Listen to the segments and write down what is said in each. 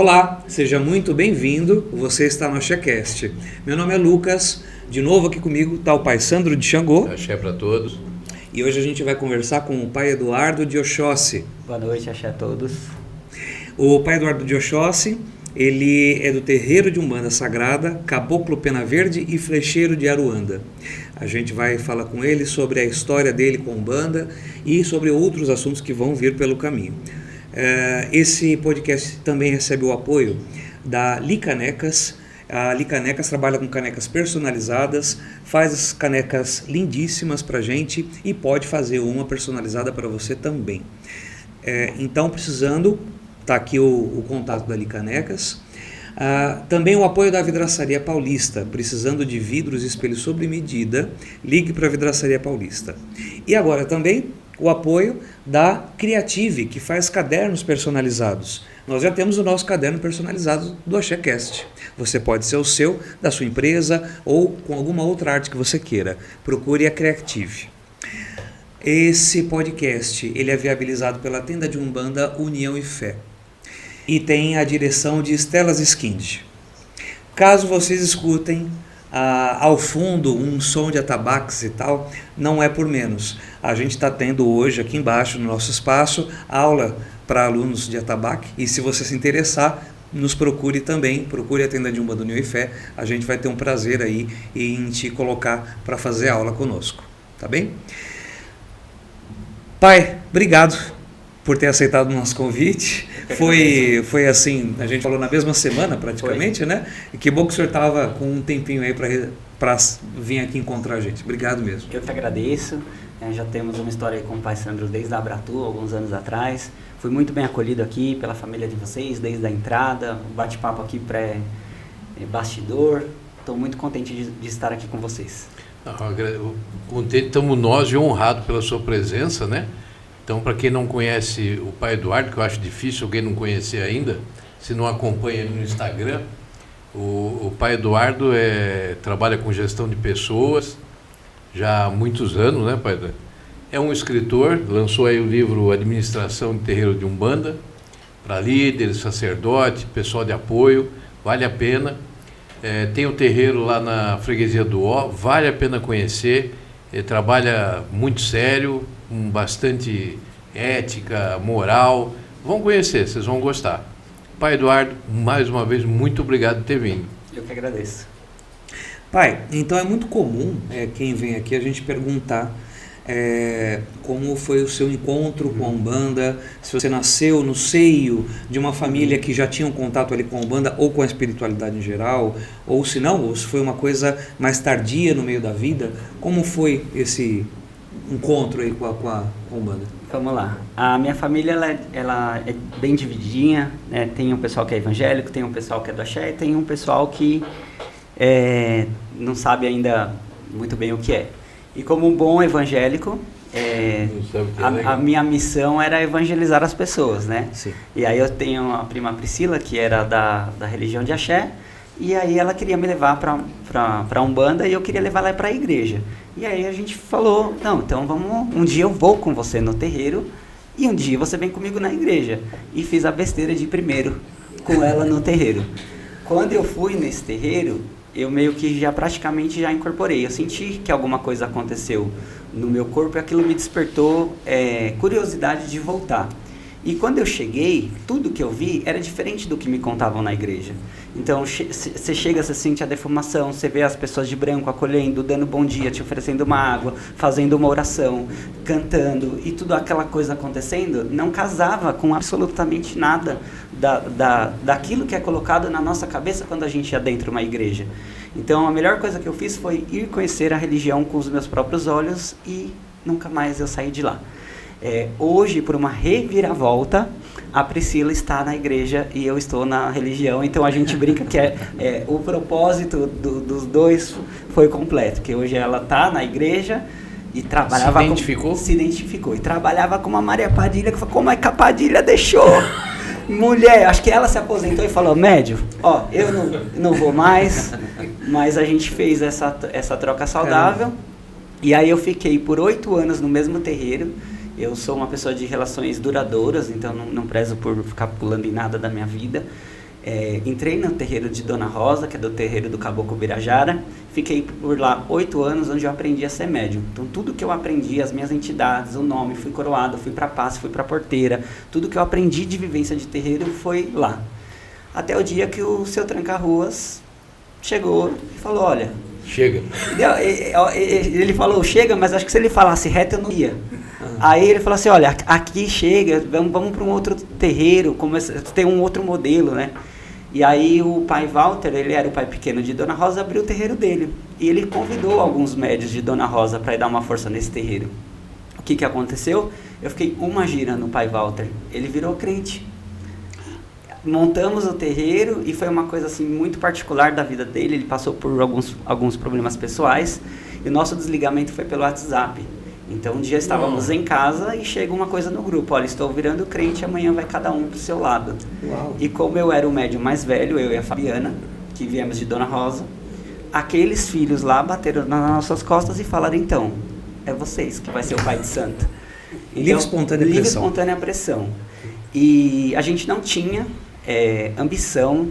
Olá, seja muito bem-vindo, você está no AxéCast. Meu nome é Lucas, de novo aqui comigo está o pai Sandro de Xangô. Axé para todos. E hoje a gente vai conversar com o pai Eduardo de Oxóssi. Boa noite, axé a todos. O pai Eduardo de Oxóssi, ele é do terreiro de Umbanda Sagrada, Caboclo Pena Verde e Flecheiro de Aruanda. A gente vai falar com ele sobre a história dele com Umbanda e sobre outros assuntos que vão vir pelo caminho. Esse podcast também recebe o apoio da Licanecas. A Licanecas trabalha com canecas personalizadas, faz as canecas lindíssimas para a gente e pode fazer uma personalizada para você também. Então, precisando, está aqui o contato da Licanecas. Também o apoio da Vidraçaria Paulista, precisando de vidros e espelhos sob medida, ligue para a Vidraçaria Paulista. E agora também o apoio da Creative, que faz cadernos personalizados. Nós já temos o nosso caderno personalizado do AxéCast. Você pode ser o seu, da sua empresa ou com alguma outra arte que você queira. Procure a Creative. Esse podcast ele é viabilizado pela tenda de Umbanda União e Fé e tem a direção de Estelas Skind. Caso vocês escutem ao fundo um som de atabaques e tal, não é por menos. A gente está tendo hoje aqui embaixo no nosso espaço aula para alunos de atabaque e se você se interessar, nos procure também, procure a tenda de Umbanda União e Fé, a gente vai ter um prazer aí em te colocar para fazer aula conosco, tá bem? Pai, obrigado por ter aceitado o nosso convite. Foi assim, a gente falou na mesma semana praticamente, né? E que bom que o senhor estava com um tempinho aí para vir aqui encontrar a gente. Obrigado mesmo. Eu que agradeço. Já temos uma história aí com o pai Sandro desde a Abratu, alguns anos atrás. Fui muito bem acolhido aqui pela família de vocês, desde a entrada, o bate-papo aqui pré-bastidor. Estou muito contente de estar aqui com vocês. Contente estamos nós e honrados pela sua presença, né? Então, para quem não conhece o pai Eduardo, que eu acho difícil alguém não conhecer ainda, se não acompanha no Instagram, o pai Eduardo trabalha com gestão de pessoas já há muitos anos, né, pai? É um escritor, lançou aí o livro Administração de Terreiro de Umbanda, para líderes, sacerdote, pessoal de apoio, vale a pena. Tem o terreiro lá na Freguesia do Ó, vale a pena conhecer. Ele trabalha muito sério, com bastante ética, moral. Vão conhecer, vocês vão gostar. Pai Eduardo, mais uma vez, muito obrigado por ter vindo. Eu que agradeço. Pai, então é muito comum quem vem aqui a gente perguntar como foi o seu encontro com a Umbanda, se você nasceu no seio de uma família que já tinha um contato ali com a Umbanda ou com a espiritualidade em geral, ou se não, ou se foi uma coisa mais tardia no meio da vida. Como foi esse encontro aí com a Umbanda? Vamos lá. A minha família ela é bem divididinha, né? Tem um pessoal que é evangélico, tem um pessoal que é do axé e tem um pessoal que não sabe muito bem o que é. E como um bom evangélico, a minha missão era evangelizar as pessoas, né? Sim. E aí eu tenho a prima Priscila, que era da religião de axé, e aí ela queria me levar para Umbanda e eu queria levar ela para a igreja. E aí a gente falou, não, então um dia eu vou com você no terreiro e um dia você vem comigo na igreja. E fiz a besteira de ir primeiro com ela no terreiro. Quando eu fui nesse terreiro, eu meio que praticamente já incorporei. Eu senti que alguma coisa aconteceu no meu corpo e aquilo me despertou curiosidade de voltar. E quando eu cheguei, tudo que eu vi era diferente do que me contavam na igreja. Então, você chega, você sente a defumação, você vê as pessoas de branco acolhendo, dando bom dia, te oferecendo uma água, fazendo uma oração, cantando, e tudo aquela coisa acontecendo não casava com absolutamente nada daquilo que é colocado na nossa cabeça quando a gente adentra uma igreja. Então, a melhor coisa que eu fiz foi ir conhecer a religião com os meus próprios olhos e nunca mais eu saí de lá. Hoje, por uma reviravolta, a Priscila está na igreja e eu estou na religião, então a gente brinca que o propósito dos dois foi completo, que hoje ela está na igreja e trabalhava se identificou e trabalhava com uma Maria Padilha, que falou, como é que a Padilha deixou? Mulher, acho que ela se aposentou e falou, médio, eu não vou mais, mas a gente fez essa troca saudável, e aí eu fiquei por 8 anos no mesmo terreiro. Eu sou uma pessoa de relações duradouras, então não prezo por ficar pulando em nada da minha vida. Entrei no terreiro de Dona Rosa, que é do terreiro do Caboclo Birajara. Fiquei por lá 8 anos, onde eu aprendi a ser médium. Então, tudo que eu aprendi, as minhas entidades, o nome, fui coroado, fui para Passe, fui para Porteira. Tudo que eu aprendi de vivência de terreiro foi lá. Até o dia que o seu Tranca-Ruas chegou e falou, olha... Chega. Ele falou, chega, mas acho que se ele falasse reto, eu não ia. Aí ele falou assim, olha, aqui chega, vamos para um outro terreiro, tem um outro modelo, né? E aí o pai Walter, ele era o pai pequeno de Dona Rosa, abriu o terreiro dele. E ele convidou alguns médios de Dona Rosa para ir dar uma força nesse terreiro. O que aconteceu? Eu fiquei uma gira no pai Walter. Ele virou crente. Montamos o terreiro e foi uma coisa assim muito particular da vida dele. Ele passou por alguns problemas pessoais e o nosso desligamento foi pelo WhatsApp. Então um dia estávamos em casa e chega uma coisa no grupo, olha, estou virando crente, amanhã vai cada um pro seu lado. Uau. E como eu era o médium mais velho, eu e a Fabiana, que viemos de Dona Rosa, aqueles filhos lá bateram nas nossas costas e falaram, então, é vocês que vai ser o pai de santo. Então, livre espontânea pressão. E a gente não tinha ambição,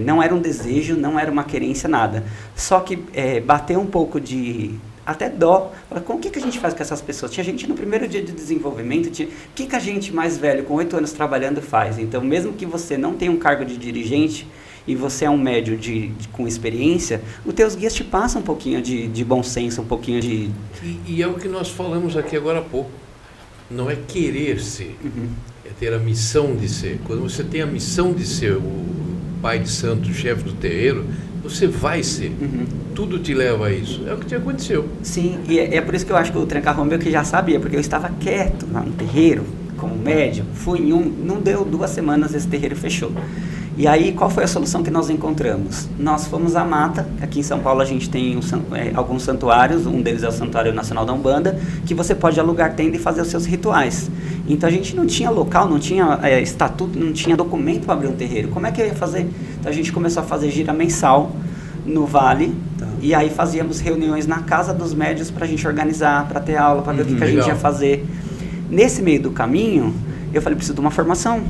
não era um desejo, não era uma querência, nada. Só que bateu um pouco de... até dó. Como que a gente faz com essas pessoas? Tinha gente no primeiro dia de desenvolvimento, o que a gente mais velho, com 8 anos trabalhando, faz? Então, mesmo que você não tenha um cargo de dirigente e você é um médium com experiência, os teus guias te passam um pouquinho de bom senso, um pouquinho de... E é o que nós falamos aqui agora há pouco. Não é querer ser, é ter a missão de ser. Quando você tem a missão de ser o pai de santo, o chefe do terreiro, você vai ser. Tudo te leva a isso. É o que te aconteceu. Sim, e é por isso que eu acho que o Tranca-Ruas meio que já sabia, porque eu estava quieto lá no terreiro, como médium, fui em não deu 2 semanas, esse terreiro fechou. E aí, qual foi a solução que nós encontramos? Nós fomos à mata, aqui em São Paulo a gente tem alguns santuários, um deles é o Santuário Nacional da Umbanda, que você pode alugar tenda e fazer os seus rituais. Então a gente não tinha local, não tinha estatuto, não tinha documento para abrir um terreiro. Como é que eu ia fazer? Então a gente começou a fazer gira mensal no Vale, e aí fazíamos reuniões na casa dos médios para a gente organizar, para ter aula, para ver o que a gente ia fazer. Nesse meio do caminho, eu falei, preciso de uma formação.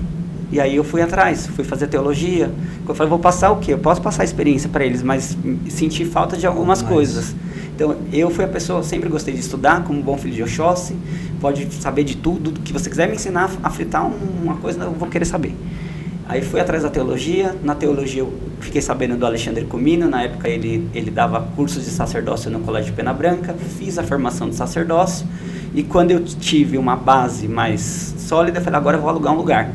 E aí eu fui atrás, fui fazer teologia. Eu falei, vou passar o quê? Eu posso passar a experiência para eles, mas senti falta de algumas coisas. Então, eu fui a pessoa, sempre gostei de estudar, como bom filho de Oxóssi, pode saber de tudo, do que você quiser me ensinar a fritar uma coisa, eu vou querer saber. Aí fui atrás da teologia, na teologia eu fiquei sabendo do Alexandre Comino, na época ele dava cursos de sacerdócio no Colégio Pena Branca, fiz a formação de sacerdócio, e quando eu tive uma base mais sólida, eu falei, agora eu vou alugar um lugar.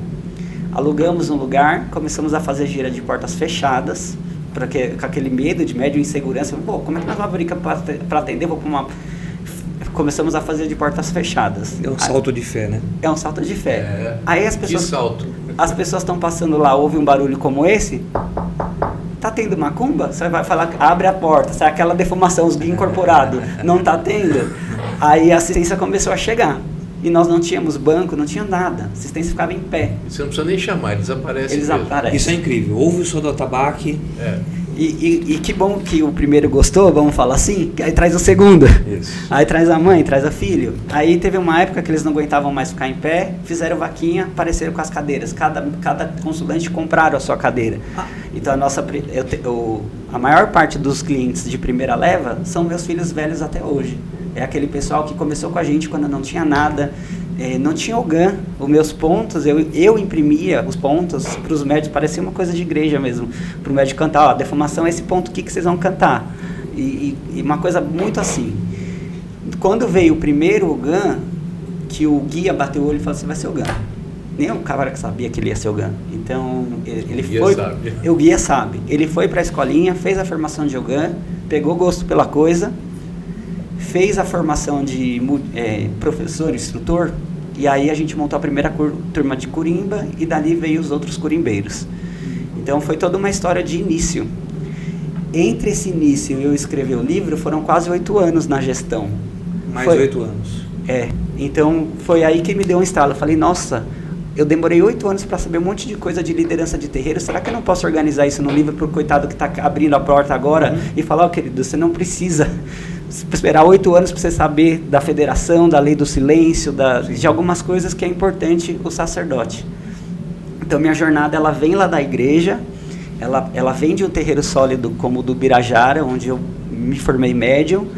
Alugamos um lugar, começamos a fazer gira de portas fechadas, porque, com aquele medo de médium, insegurança. Pô, como é que nós vamos abrir para atender? Começamos a fazer de portas fechadas. É um salto de fé, né? É um salto de fé. Aí as pessoas, que salto! As pessoas estão passando lá, ouvem um barulho como esse, tá tendo macumba? Você vai falar, abre a porta, sai aquela defumação, os guias incorporados, não tá tendo? Aí a assistência começou a chegar. E nós não tínhamos banco, não tinha nada. A assistência ficava em pé. Você não precisa nem chamar, eles aparecem. Eles aparecem. Isso é incrível. Ouve o som do atabaque. E que bom que o primeiro gostou, vamos falar assim, aí traz o segundo. Isso. Aí traz a mãe, traz o filho. Aí teve uma época que eles não aguentavam mais ficar em pé, fizeram vaquinha, apareceram com as cadeiras. Cada consulente compraram a sua cadeira. Então a maior parte dos clientes de primeira leva são meus filhos velhos até hoje. É aquele pessoal que começou com a gente quando não tinha nada, não tinha OGAN. Os meus pontos, eu imprimia os pontos para os médicos, parecia uma coisa de igreja mesmo, para o médico cantar, ó, defumação é esse ponto aqui que vocês vão cantar. E uma coisa muito assim. Quando veio o primeiro OGAN, que o guia bateu o olho e falou assim, vai ser OGAN. Nem o cara que sabia que ele ia ser OGAN. Então, ele foi... O guia sabe. Ele foi para a escolinha, fez a formação de OGAN, pegou gosto pela coisa, fez a formação de professor, instrutor, e aí a gente montou a primeira turma de curimba, e dali veio os outros curimbeiros. Então foi toda uma história de início. Entre esse início e eu escrever o livro, foram quase 8 anos na gestão. Mais 8 anos. Então foi aí que me deu um estalo. Eu falei, nossa, eu demorei 8 anos para saber um monte de coisa de liderança de terreiro. Será que eu não posso organizar isso no livro para o coitado que está abrindo a porta agora e falar, querido, você não precisa esperar 8 anos para você saber da federação, da lei do silêncio, de algumas coisas que é importante o sacerdote. Então minha jornada ela vem lá da igreja, ela vem de um terreiro sólido como o do Birajara, onde eu me formei médium.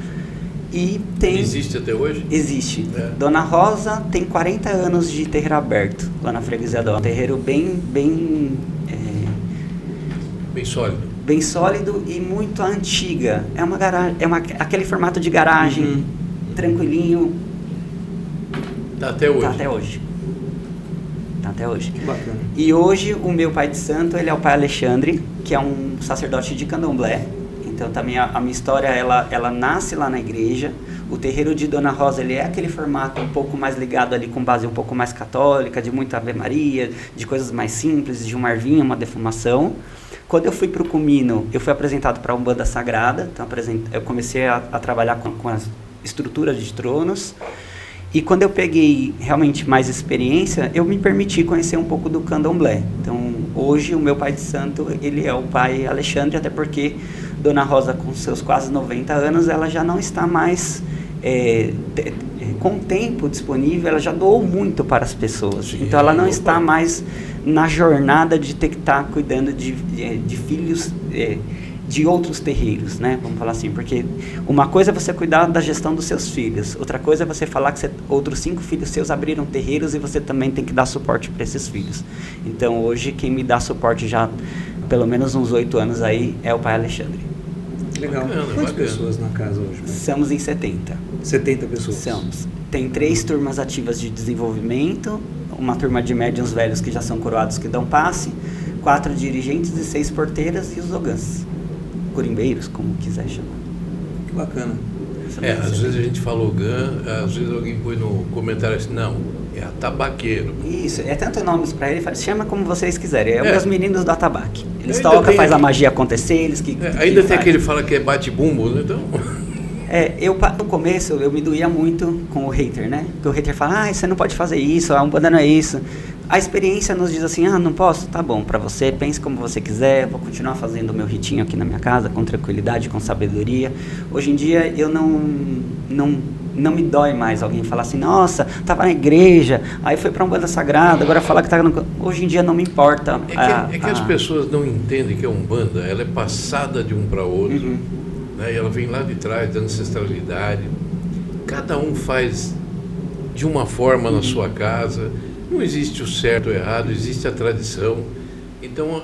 E tem... Existe até hoje? Existe. Dona Rosa tem 40 anos de terreiro aberto lá na Freguesia do Alto. Um terreiro bem sólido. Bem sólido e muito antiga. É uma garagem, aquele formato de garagem, tranquilinho. Tá até hoje. Tá até hoje. Tá até hoje. Que bacana. E hoje o meu pai de santo, ele é o pai Alexandre, que é um sacerdote de candomblé. Então também a minha história, ela nasce lá na igreja. O terreiro de Dona Rosa, ele é aquele formato um pouco mais ligado ali com base um pouco mais católica, de muita Ave Maria, de coisas mais simples, de uma ervinha, uma defumação. Quando eu fui para o Comino, eu fui apresentado para a Umbanda Sagrada. Então eu comecei a trabalhar com as estruturas de tronos. E quando eu peguei realmente mais experiência, eu me permiti conhecer um pouco do candomblé. Então, hoje, o meu pai de santo, ele é o pai Alexandre, até porque Dona Rosa, com seus quase 90 anos, ela já não está mais com tempo disponível, ela já doou muito para as pessoas. Sim, então, ela não está mais na jornada de ter que estar cuidando de filhos... de outros terreiros, né? Vamos falar assim, porque uma coisa é você cuidar da gestão dos seus filhos, outra coisa é você falar que outros 5 filhos seus abriram terreiros e você também tem que dar suporte para esses filhos. Então hoje quem me dá suporte já pelo menos uns 8 anos aí é o pai Alexandre. Legal. Quantas pessoas na casa hoje? Somos em 70. 70 pessoas? Somos. Tem 3 turmas ativas de desenvolvimento, uma turma de médiuns velhos que já são coroados que dão passe, 4 dirigentes e 6 porteiras e os ogãs. Curimbeiros, como quiser chamar. Que bacana. Às vezes a gente fala ogã, às vezes alguém põe no comentário assim, não, é atabaqueiro. Isso, é tanto nomes para ele, chama como vocês quiserem. É os meninos do atabaque. Eles tocam, faz a magia acontecer, eles que... ainda tem aquele que fala que é bate-bumbo, né? Então... no começo eu me doía muito com o hater, né? Porque o hater fala, você não pode fazer isso, a Umbanda não é isso. A experiência nos diz assim, não posso? Tá bom, para você, pense como você quiser, vou continuar fazendo o meu ritinho aqui na minha casa, com tranquilidade, com sabedoria. Hoje em dia eu não me dói mais alguém falar assim, nossa, tava na igreja, aí foi para uma Umbanda Sagrada, agora falar que tá no... Hoje em dia não me importa. É que as pessoas não entendem que a Umbanda, ela é passada de um para outro, né? E ela vem lá de trás, da ancestralidade. Cada um faz de uma forma na sua casa. Não existe o certo ou errado, existe a tradição. Então,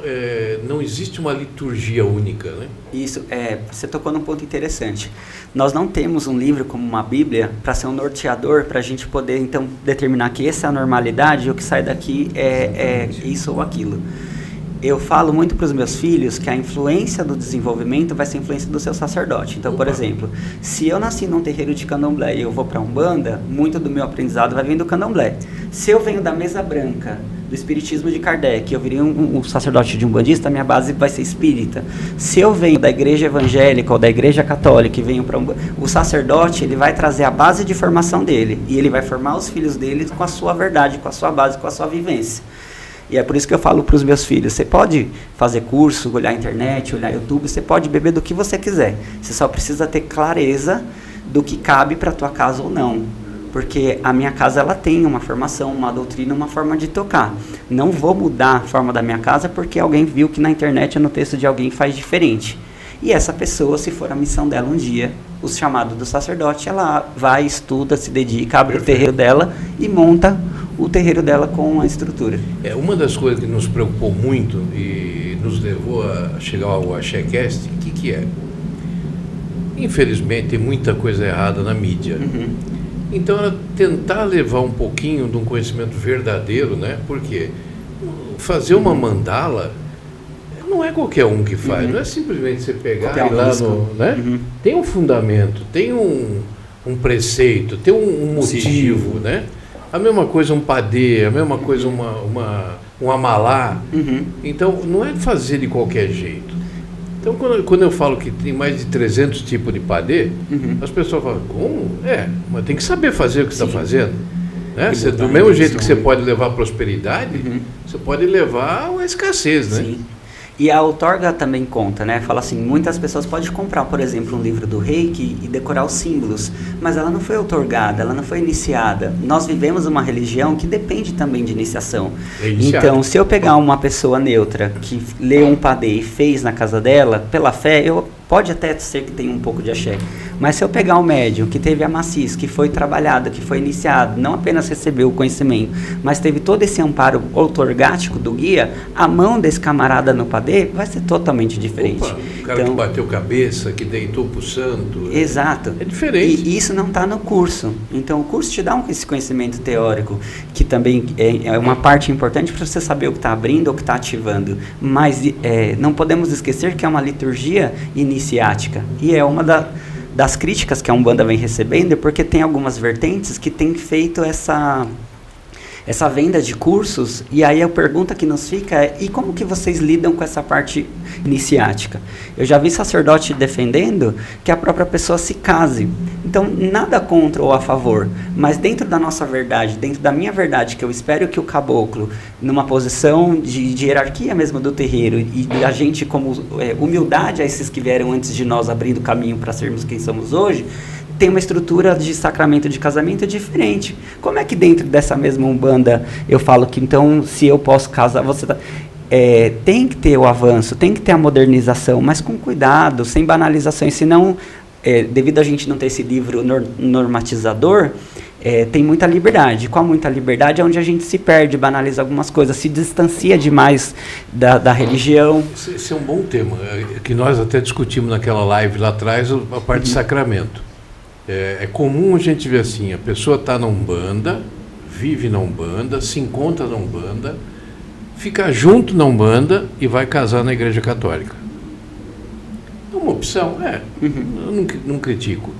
não existe uma liturgia única, né? Isso, você tocou num ponto interessante. Nós não temos um livro como uma Bíblia para ser um norteador, para a gente poder, então, determinar que essa é a normalidade e o que sai daqui é isso ou aquilo. Eu falo muito para os meus filhos que a influência do desenvolvimento vai ser a influência do seu sacerdote. Então, por exemplo, se eu nasci num terreiro de candomblé e eu vou para a Umbanda, muito do meu aprendizado vai vir do candomblé. Se eu venho da mesa branca, do espiritismo de Kardec, eu virei um sacerdote de umbandista, minha base vai ser espírita. Se eu venho da igreja evangélica ou da igreja católica e venho para o sacerdote, ele vai trazer a base de formação dele. E ele vai formar os filhos dele com a sua verdade, com a sua base, com a sua vivência. E é por isso que eu falo para os meus filhos, você pode fazer curso, olhar a internet, olhar YouTube, você pode beber do que você quiser. Você só precisa ter clareza do que cabe para a tua casa ou não. Porque a minha casa ela tem uma formação, uma doutrina, uma forma de tocar. Não vou mudar a forma da minha casa porque alguém viu que na internet ou no texto de alguém faz diferente. E essa pessoa, se for a missão dela um dia, o chamado do sacerdote, ela vai, estuda, se dedica, abre o terreiro dela e monta o terreiro dela com a estrutura. Uma das coisas que nos preocupou muito e nos levou a chegar ao AxéCast, o que é? Infelizmente, tem muita coisa errada na mídia. Então, era tentar levar um pouquinho de um conhecimento verdadeiro, né? Porque fazer uma mandala não é qualquer um que faz, não é simplesmente você pegar e ir lá no... Né? Tem um fundamento, tem um preceito, tem um motivo, né? A mesma coisa um padê, a mesma coisa um amalá. Então, não é fazer de qualquer jeito. Então, quando eu falo que tem mais de 300 tipos de padê, as pessoas falam, como? Mas tem que saber fazer o que está fazendo. Né? Do mesmo jeito que você pode levar prosperidade, você pode levar a escassez, né? Sim. E a outorga também conta, né? Fala assim, muitas pessoas podem comprar, por exemplo, um livro do Reiki e decorar os símbolos, mas ela não foi outorgada, ela não foi iniciada. Nós vivemos uma religião que depende também de iniciação. Então, se eu pegar uma pessoa neutra que leu um padê e fez na casa dela, pela fé, pode até ser que tenha um pouco de axé. Mas se eu pegar um médium que teve a maciz, que foi trabalhado, que foi iniciado, não apenas recebeu o conhecimento, mas teve todo esse amparo outorgático do guia, a mão desse camarada no padê vai ser totalmente diferente. Opa, o cara que bateu cabeça, que deitou pro santo. Exato. É diferente. E isso não está no curso. Então o curso te dá esse conhecimento teórico, que também é uma parte importante para você saber o que está abrindo ou o que está ativando. Mas não podemos esquecer que é uma liturgia iniciática. E é uma das críticas que a Umbanda vem recebendo, porque tem algumas vertentes que têm feito essa venda de cursos, e aí a pergunta que nos fica é, e como que vocês lidam com essa parte iniciática? Eu já vi sacerdote defendendo que a própria pessoa se case. Então, nada contra ou a favor, mas dentro da nossa verdade, dentro da minha verdade, que eu espero que o caboclo, numa posição de hierarquia mesmo do terreiro, e a gente como humildade a esses que vieram antes de nós, abrindo caminho para sermos quem somos hoje, tem uma estrutura de sacramento de casamento diferente. Como é que dentro dessa mesma Umbanda eu falo que, então, se eu posso casar, você tem que ter o avanço, tem que ter a modernização, mas com cuidado, sem banalizações, senão, devido a gente não ter esse livro normatizador, tem muita liberdade. Com muita liberdade é onde a gente se perde, banaliza algumas coisas, se distancia demais da religião. Esse é um bom tema, que nós até discutimos naquela live lá atrás, a parte de sacramento. É comum a gente ver assim, a pessoa está na Umbanda, vive na Umbanda, se encontra na Umbanda, fica junto na Umbanda e vai casar na Igreja Católica. É uma opção, eu não critico,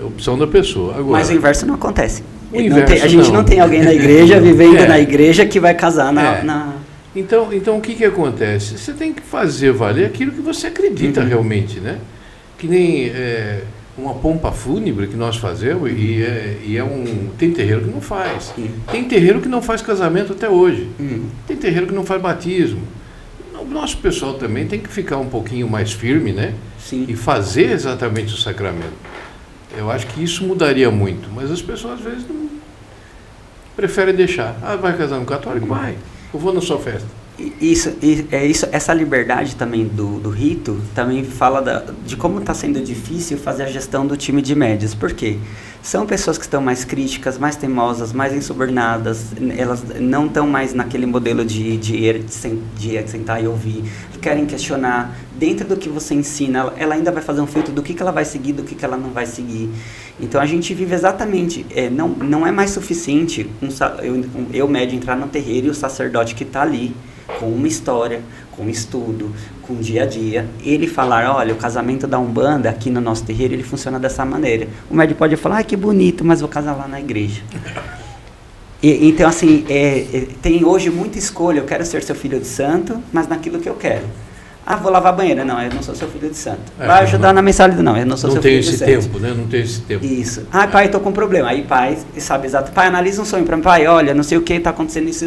é a opção da pessoa. Agora, mas o inverso não acontece. A gente não tem alguém na igreja vivendo na igreja que vai casar na... Então o que acontece? Você tem que fazer valer aquilo que você acredita realmente, né? Que nem... uma pompa fúnebre que nós fazemos tem terreiro que não faz. Tem terreiro que não faz casamento até hoje. Tem terreiro que não faz batismo. O nosso pessoal também tem que ficar um pouquinho mais firme, né? Sim. E fazer exatamente o sacramento. Eu acho que isso mudaria muito, mas as pessoas às vezes não preferem deixar. Vai casar no católico? Vai. Eu vou na sua festa. Essa liberdade também do rito também fala de como está sendo difícil fazer a gestão do time de médios. Por quê? São pessoas que estão mais críticas, mais teimosas, mais insubordinadas, elas não estão mais naquele modelo de sentar e ouvir, querem questionar. Dentro do que você ensina, ela ainda vai fazer um filtro do que ela vai seguir, do que ela não vai seguir. Então a gente vive exatamente, não é mais suficiente eu médio entrar no terreiro e o sacerdote que está ali, com uma história, com estudo, com dia a dia, ele falar, olha, o casamento da Umbanda aqui no nosso terreiro, ele funciona dessa maneira. O médium pode falar, que bonito, mas vou casar lá na igreja. Então, assim, tem hoje muita escolha, eu quero ser seu filho de santo, mas naquilo que eu quero. Vou lavar a banheira. Não, eu não sou seu filho de santo. Vai ajudar na mensalidade. Não, eu não sou seu filho de santo. Não tem esse tempo, né? Não tem esse tempo. Isso. Pai, estou com um problema. Aí pai sabe exato. Pai, analisa um sonho para mim. Pai, olha, não sei o que está acontecendo isso.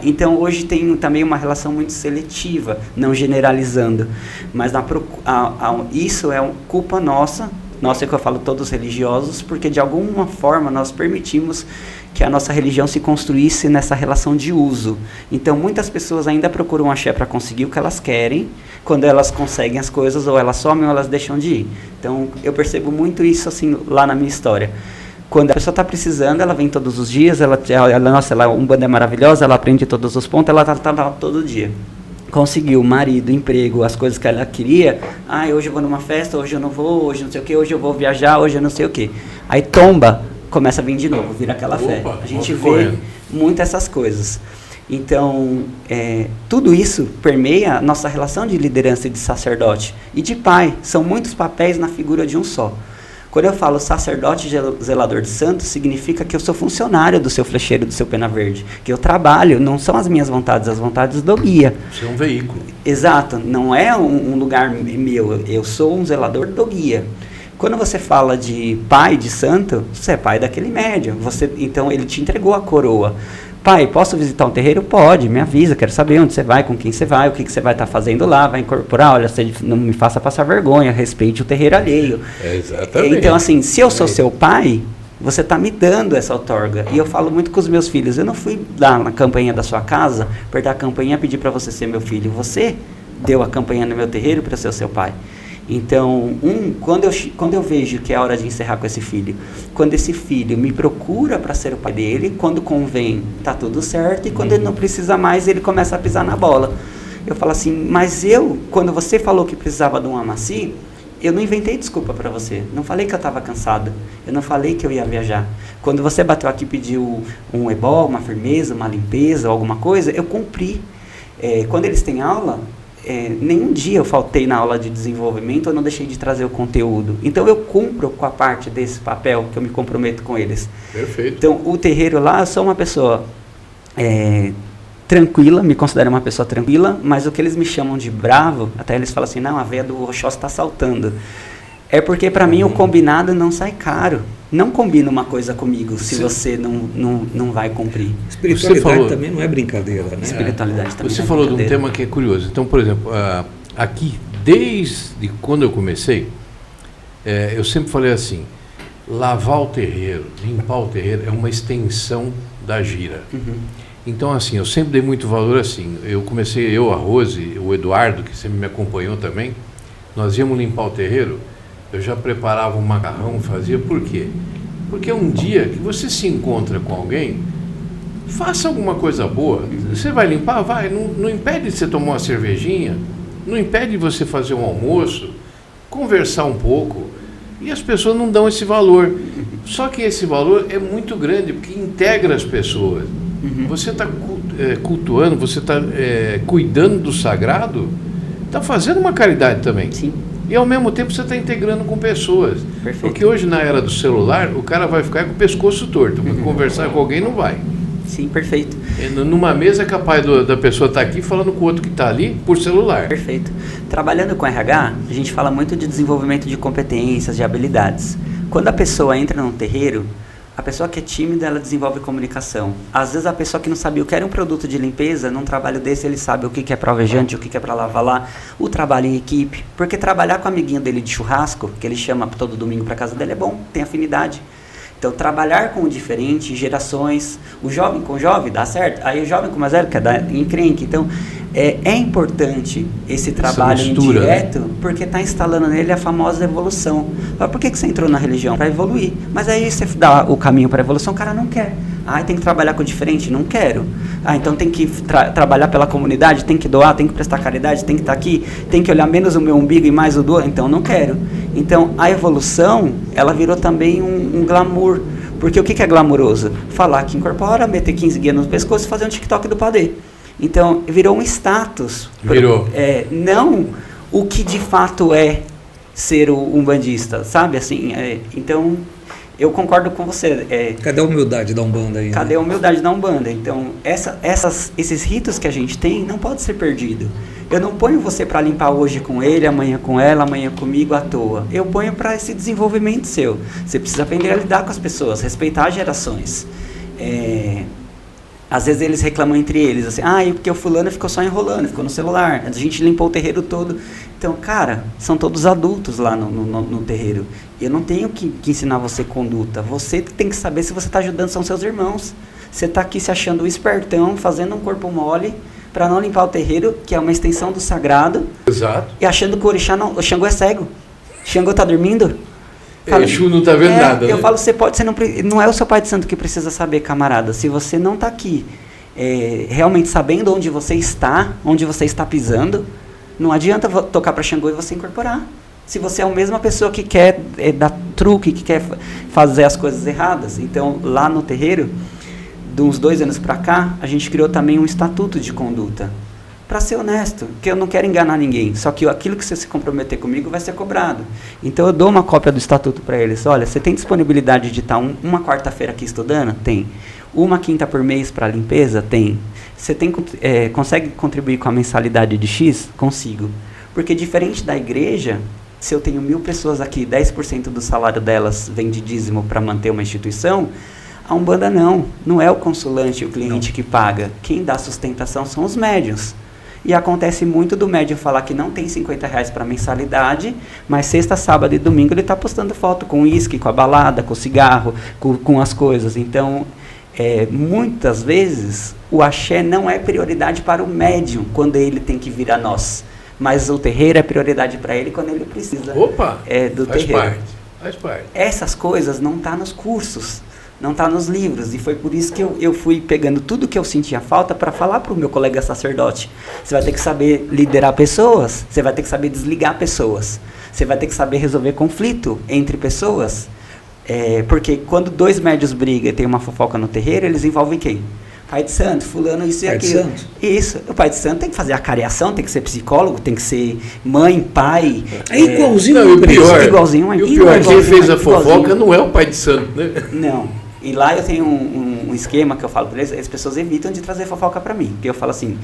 Então, hoje tem também uma relação muito seletiva, não generalizando. Mas isso é culpa nossa é que eu falo todos religiosos, porque de alguma forma nós permitimos que a nossa religião se construísse nessa relação de uso. Então, muitas pessoas ainda procuram axé para conseguir o que elas querem. Quando elas conseguem as coisas, ou elas somem ou elas deixam de ir. Então, eu percebo muito isso assim lá na minha história. Quando a pessoa está precisando, ela vem todos os dias, a Umbanda é maravilhosa, ela aprende todos os pontos, ela está lá todo dia. Conseguiu marido, emprego, as coisas que ela queria. Hoje eu vou numa festa, hoje eu não vou, hoje não sei o que, hoje eu vou viajar, hoje eu não sei o que. Aí tomba, começa a vir de novo, vira aquela fé. A gente vê muito essas coisas. Então, tudo isso permeia a nossa relação de liderança e de sacerdote. E de pai, são muitos papéis na figura de um só. Quando eu falo sacerdote zelador de santos, significa que eu sou funcionário do seu flecheiro, do seu pena verde. Que eu trabalho, não são as minhas vontades, as vontades do guia. Você é um veículo. Exato, não é um lugar meu, eu sou um zelador do guia. Quando você fala de pai de santo, você é pai daquele médium. Então ele te entregou a coroa. pai, posso visitar um terreiro? Pode, me avisa, quero saber onde você vai, com quem você vai, o que você vai estar fazendo lá, vai incorporar, olha, você não me faça passar vergonha, respeite o terreiro alheio. Exatamente. Então, assim, se eu sou seu pai, você está me dando essa outorga. E eu falo muito com os meus filhos, eu não fui lá na campanha da sua casa, apertar a campanha e pedir para você ser meu filho. Você deu a campanha no meu terreiro para ser o seu pai. Então, quando eu vejo que é hora de encerrar com esse filho, quando esse filho me procura para ser o pai dele, quando convém, tá tudo certo, e quando ele não precisa mais, ele começa a pisar na bola. Eu falo assim, mas quando você falou que precisava de um amaci, eu não inventei desculpa para você, não falei que eu estava cansada, eu não falei que eu ia viajar. Quando você bateu aqui e pediu um ebó, uma firmeza, uma limpeza, alguma coisa, eu cumpri. Quando eles têm aula, nenhum dia eu faltei na aula de desenvolvimento, eu não deixei de trazer o conteúdo. Então eu cumpro com a parte desse papel que eu me comprometo com eles. Perfeito. Então o terreiro lá, eu sou uma pessoa tranquila, me considero uma pessoa tranquila, mas o que eles me chamam de bravo, até eles falam assim, não, a veia do Oxóssi está saltando. É porque para mim o combinado não sai caro. Não combina uma coisa comigo se você não vai cumprir. Espiritualidade também não é brincadeira, né? Espiritualidade também Você não é falou de um brincadeira. tema que é curioso. Então, por exemplo, aqui, desde quando eu comecei, eu sempre falei assim, lavar o terreiro, limpar o terreiro é uma extensão da gira. Uhum. Então, assim, eu sempre dei muito valor assim. Eu comecei, a Rose, o Eduardo, que sempre me acompanhou também, nós íamos limpar o terreiro, eu já preparava um macarrão, fazia. Por quê? Porque um dia que você se encontra com alguém, faça alguma coisa boa. Você vai limpar? Vai. Não impede de você tomar uma cervejinha, não impede de você fazer um almoço, conversar um pouco. E as pessoas não dão esse valor. Só que esse valor é muito grande, porque integra as pessoas. Você está cultuando, você está cuidando do sagrado, está fazendo uma caridade também. Sim. E ao mesmo tempo você está integrando com pessoas. Perfeito. Porque hoje na era do celular, o cara vai ficar com o pescoço torto. Conversar com alguém não vai. Sim, perfeito. Numa mesa é capaz da pessoa estar aqui falando com o outro que está ali por celular. Perfeito. Trabalhando com RH, a gente fala muito de desenvolvimento de competências, de habilidades. Quando a pessoa entra num terreiro, a pessoa que é tímida, ela desenvolve comunicação. Às vezes a pessoa que não sabia o que era um produto de limpeza, num trabalho desse ele sabe o que é para alvejante, o que é para lavar lá, o trabalho em equipe. Porque trabalhar com o amiguinho dele de churrasco, que ele chama todo domingo para casa dele, é bom, tem afinidade. Então, trabalhar com o diferente, gerações, o jovem com o jovem dá certo, aí o jovem com o mais velho quer dar encrenque. Então, é importante esse trabalho mistura, indireto, né? porque está instalando nele a famosa evolução. Mas por que você entrou na religião? Para evoluir. Mas aí você dá o caminho para a evolução, o cara não quer. Ah, tem que trabalhar com o diferente? Não quero. Ah, então tem que trabalhar pela comunidade, tem que doar, tem que prestar caridade, tem que estar aqui, tem que olhar menos o meu umbigo e mais o do outro? Então não quero. Então a evolução, ela virou também um glamour. Porque o que é glamouroso? Falar que incorpora, meter 15 guias no pescoço e fazer um TikTok do padê. Então virou um status. Virou. Não o que de fato é ser um bandista, sabe? Assim, então... Eu concordo com você. Cadê a humildade da Umbanda aí? Cadê a humildade da Umbanda? Então, esses ritos que a gente tem não pode ser perdido. Eu não ponho você para limpar hoje com ele, amanhã com ela, amanhã comigo à toa. Eu ponho para esse desenvolvimento seu. Você precisa aprender a lidar com as pessoas, respeitar as gerações. Às vezes eles reclamam entre eles, assim, porque o fulano ficou só enrolando, ficou no celular, a gente limpou o terreiro todo. Então, cara, são todos adultos lá no terreiro. Eu não tenho que ensinar você conduta. Você tem que saber se você está ajudando, são seus irmãos. Você está aqui se achando espertão, fazendo um corpo mole, para não limpar o terreiro, que é uma extensão do sagrado. Exato. E achando que o orixá não, o Xangô é cego. Xangô está dormindo? Exu não está vendo nada. Eu né? falo, você não é o seu pai de santo que precisa saber, camarada. Se você não está aqui realmente sabendo onde você está pisando, não adianta tocar para Xangô e você incorporar. Se você é a mesma pessoa que quer dar truque, que quer fazer as coisas erradas. Então, lá no terreiro, de uns 2 anos para cá, a gente criou também um estatuto de conduta. Para ser honesto, porque eu não quero enganar ninguém. Só que aquilo que você se comprometer comigo vai ser cobrado. Então, eu dou uma cópia do estatuto para eles. Olha, você tem disponibilidade de estar uma quarta-feira aqui estudando? Tem. Uma quinta por mês para limpeza? Tem. Você consegue contribuir com a mensalidade de X? Consigo. Porque diferente da igreja, se eu tenho 1.000 pessoas aqui, 10% do salário delas vem de dízimo para manter uma instituição, A Umbanda não é o consulante, o cliente que paga. Quem dá sustentação são os médiuns. E acontece muito do médium falar que não tem R$50 para mensalidade, mas sexta, sábado e domingo ele está postando foto com uísque, com a balada, com o cigarro, com as coisas. Então, muitas vezes, o axé não é prioridade para o médium quando ele tem que vir a nós. Mas o terreiro é prioridade para ele quando ele precisa do terreiro. Faz parte. Essas coisas não estão nos cursos. Não está nos livros, e foi por isso que eu fui pegando tudo que eu sentia falta para falar para o meu colega sacerdote. Você vai ter que saber liderar pessoas, você vai ter que saber desligar pessoas, você vai ter que saber resolver conflito entre pessoas, porque quando dois médios brigam e tem uma fofoca no terreiro, eles envolvem quem? Pai de santo, fulano, isso e aquilo. Pai de santo. Isso, o pai de santo tem que fazer a careação, tem que ser psicólogo, tem que ser mãe, pai. É igualzinho. Não, igualzinho. E o pior, quem fez a fofoca não é o pai de santo, né? Não. E lá eu tenho um esquema que eu falo para eles, as pessoas evitam de trazer fofoca para mim. Porque eu falo assim,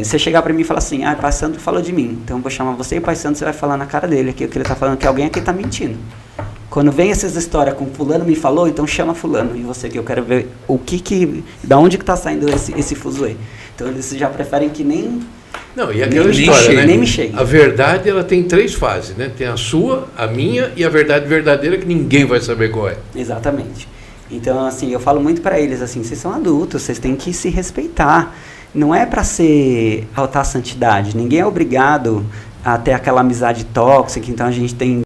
você chegar para mim e falar assim, o Pai Santo falou de mim, então eu vou chamar você e o Pai Santo, você vai falar na cara dele aqui, o que ele está falando, que alguém aqui está mentindo. Quando vem essas histórias com fulano me falou, então chama fulano, e você que eu quero ver da onde que está saindo esse fuzuê. Então eles já preferem que nem... Não, e aquela história, né? Nem me chegue. A verdade, ela tem 3 fases, né? Tem a sua, a minha e a verdade verdadeira que ninguém vai saber qual é. Exatamente. Então, assim, eu falo muito para eles, assim, vocês são adultos, vocês têm que se respeitar. Não é para ser altar santidade. Ninguém é obrigado a ter aquela amizade tóxica, então a gente tem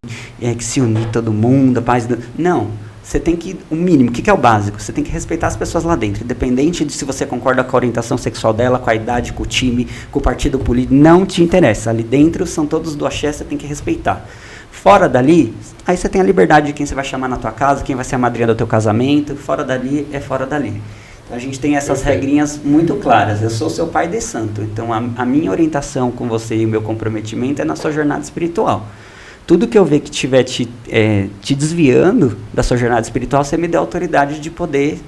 que se unir todo mundo, a paz... Não. Você tem que, o mínimo, o que é o básico? Você tem que respeitar as pessoas lá dentro, independente de se você concorda com a orientação sexual dela, com a idade, com o time, com o partido político, não te interessa. Ali dentro são todos do axé, você tem que respeitar. Fora dali, aí você tem a liberdade de quem você vai chamar na tua casa, quem vai ser a madrinha do teu casamento, fora dali é fora dali. Então a gente tem essas regrinhas muito claras. Eu sou seu pai de santo, então a minha orientação com você e o meu comprometimento é na sua jornada espiritual. Tudo que eu ver que estiver te desviando da sua jornada espiritual, você me dê a autoridade de poder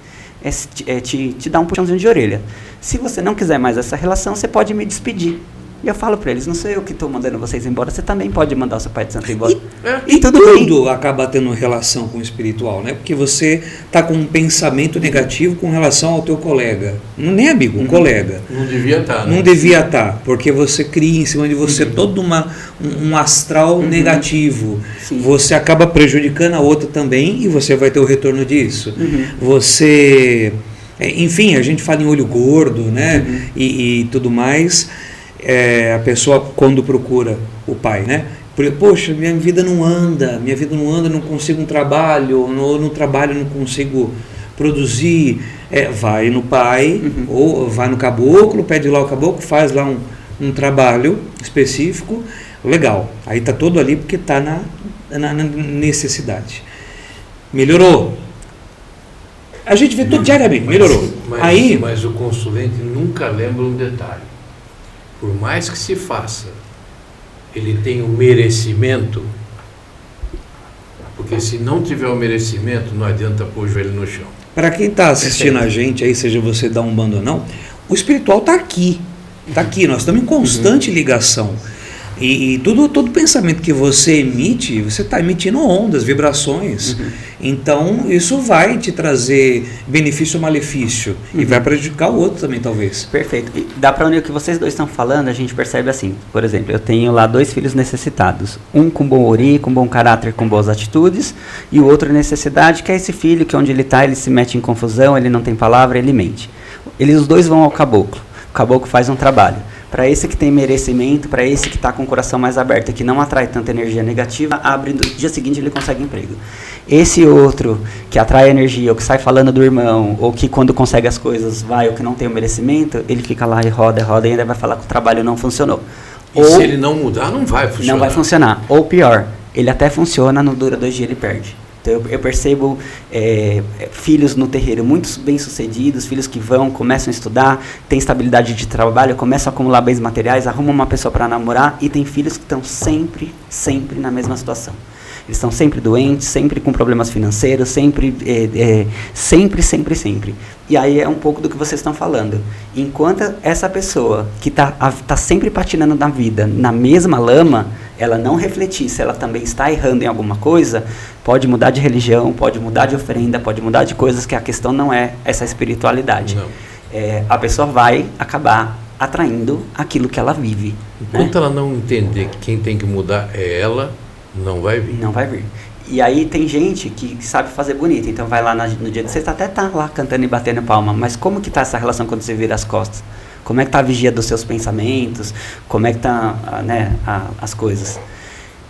te dar um puxãozinho de orelha. Se você não quiser mais essa relação, você pode me despedir. E eu falo para eles, não sou eu que estou mandando vocês embora, você também pode mandar o seu pai de santo embora. E tudo acaba tendo relação com o espiritual, né? Porque você está com um pensamento negativo com relação ao teu colega. Nem amigo, um colega. Não devia estar, né? Não devia estar, porque você cria em cima de você todo um astral negativo. Sim. Você acaba prejudicando a outra também e você vai ter o retorno disso. Você... Enfim, a gente fala em olho gordo, né? E tudo mais... a pessoa quando procura o pai, né? Poxa, minha vida não anda, não consigo um trabalho, no trabalho não consigo produzir, vai no pai, ou vai no caboclo, pede lá o caboclo, faz lá um trabalho específico, legal, aí está todo ali porque está na necessidade. Melhorou. A gente vê tudo diariamente, melhorou. Mas o consulente nunca lembra um detalhe. Por mais que se faça, ele tem o merecimento, porque se não tiver o merecimento, não adianta pôr o joelho no chão. Para quem está assistindo a gente aí, seja você da Umbanda ou não, o espiritual está aqui, nós estamos em constante ligação. E todo pensamento que você emite, você está emitindo ondas, vibrações. Então, isso vai te trazer benefício ou malefício. E vai prejudicar o outro também, talvez. Perfeito. E dá para unir o que vocês dois estão falando, a gente percebe assim. Por exemplo, eu tenho lá 2 filhos necessitados. Um com bom ori, com bom caráter, com boas atitudes. E o outro necessidade, que é esse filho, que onde ele está, ele se mete em confusão, ele não tem palavra, ele mente. Os dois vão ao caboclo. O caboclo faz um trabalho. Para esse que tem merecimento, para esse que está com o coração mais aberto, que não atrai tanta energia negativa, abre no dia seguinte ele consegue emprego. Esse outro que atrai energia, ou que sai falando do irmão, ou que quando consegue as coisas vai, ou que não tem o merecimento, ele fica lá e roda e ainda vai falar que o trabalho não funcionou. E se ele não mudar, não vai funcionar. Não vai funcionar. Ou pior, ele até funciona, não dura 2 dias ele perde. Então eu percebo filhos no terreiro muito bem sucedidos, filhos que começam a estudar, têm estabilidade de trabalho, começam a acumular bens materiais, arrumam uma pessoa para namorar, e tem filhos que estão sempre na mesma situação. Eles estão sempre doentes, sempre com problemas financeiros, sempre. E aí é um pouco do que vocês estão falando. Enquanto essa pessoa que está sempre patinando na vida, na mesma lama, ela não refletir se ela também está errando em alguma coisa, pode mudar de religião, pode mudar de oferenda, pode mudar de coisas, que a questão não é essa espiritualidade. A pessoa vai acabar atraindo aquilo que ela vive. Enquanto ela não entender que quem tem que mudar é ela, não vai vir. Não vai vir. E aí tem gente que sabe fazer bonito, então vai lá no dia de sexta, até tá lá cantando e batendo palma, mas como que tá essa relação quando você vira as costas? Como é que tá a vigia dos seus pensamentos? Como é que tá, as coisas?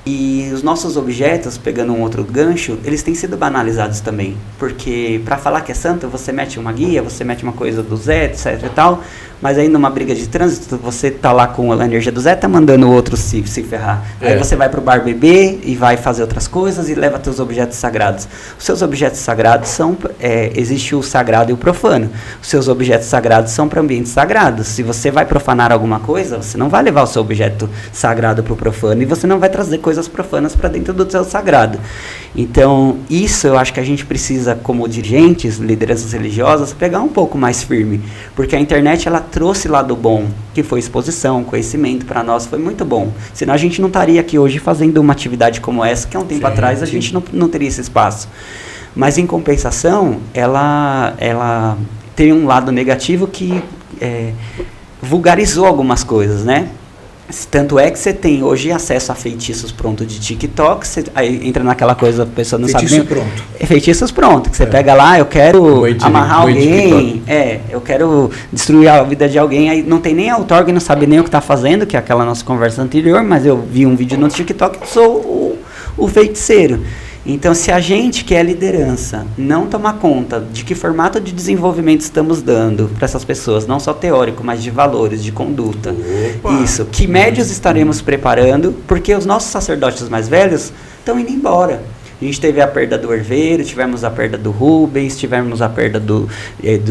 E os nossos objetos, pegando um outro gancho, eles têm sido banalizados também, porque para falar que é santo, você mete uma guia, você mete uma coisa do Zé, etc e tal, mas aí numa briga de trânsito, você tá lá com a energia do Zé, tá mandando o outro se ferrar. Aí você vai pro bar beber e vai fazer outras coisas e leva teus objetos sagrados. Os seus objetos sagrados são, existe o sagrado e o profano. Os seus objetos sagrados são para ambientes sagrados. Se você vai profanar alguma coisa, você não vai levar o seu objeto sagrado pro profano e você não vai trazer coisas profanas para dentro do seu sagrado. Então, isso eu acho que a gente precisa, como dirigentes, lideranças religiosas, pegar um pouco mais firme, porque a internet, ela trouxe lado bom, que foi exposição, conhecimento, para nós foi muito bom. Senão a gente não estaria aqui hoje fazendo uma atividade como essa, que há um tempo atrás a gente não teria esse espaço. Mas, em compensação, ela tem um lado negativo que vulgarizou algumas coisas, né? Tanto é que você tem hoje acesso a feitiços prontos de TikTok, você aí entra naquela coisa, a pessoa não sabe nem... Pronto. Feitiços prontos, que você pega lá, eu quero amarrar alguém, eu quero destruir a vida de alguém, aí não tem nem autor, que não sabe nem o que está fazendo, que é aquela nossa conversa anterior, mas eu vi um vídeo no TikTok, sou o feiticeiro. Então, se a gente, que é liderança, não tomar conta de que formato de desenvolvimento estamos dando para essas pessoas, não só teórico, mas de valores, de conduta, isso, que médios estaremos preparando, porque os nossos sacerdotes mais velhos estão indo embora. A gente teve a perda do Herveiro, tivemos a perda do Rubens, tivemos a perda do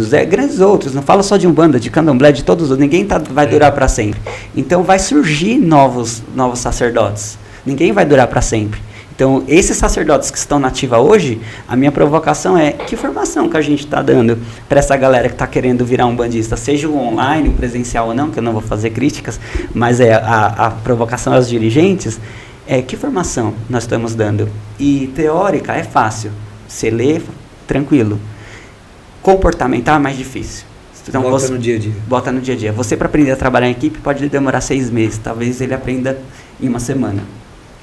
Zé, grandes outros, não falo só de Umbanda, de Candomblé, de todos, ninguém vai durar para sempre. Então, vai surgir novos sacerdotes, ninguém vai durar para sempre. Então, esses sacerdotes que estão na ativa hoje, a minha provocação é, que formação que a gente está dando para essa galera que está querendo virar um bandista, seja o online, o presencial ou não, que eu não vou fazer críticas, mas a provocação aos dirigentes, que formação nós estamos dando? E teórica é fácil, você lê, tranquilo. Comportamental é mais difícil. Então, bota no dia a dia. Bota no dia a dia. Você, para aprender a trabalhar em equipe, pode demorar 6 meses, talvez ele aprenda em uma semana.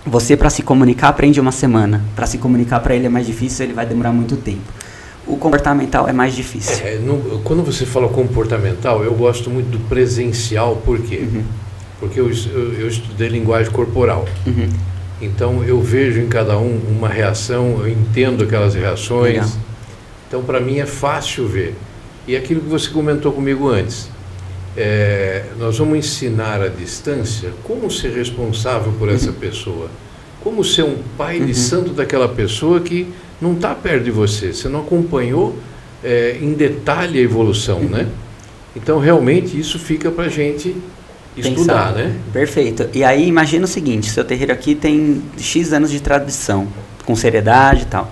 Você, para se comunicar, aprende uma semana. Para se comunicar para ele é mais difícil, ele vai demorar muito tempo. O comportamental é mais difícil. Quando você fala comportamental, eu gosto muito do presencial, por quê? Porque eu estudei linguagem corporal. Então, eu vejo em cada um uma reação, eu entendo aquelas reações. Legal. Então, para mim, é fácil ver. E aquilo que você comentou comigo antes, nós vamos ensinar à distância como ser responsável por essa pessoa, como ser um pai de santo daquela pessoa que não está perto de você, você não acompanhou em detalhe a evolução, né? Então, realmente, isso fica para a gente estudar, né? Perfeito. E aí, imagina o seguinte, seu terreiro aqui tem X anos de tradição, com seriedade e tal.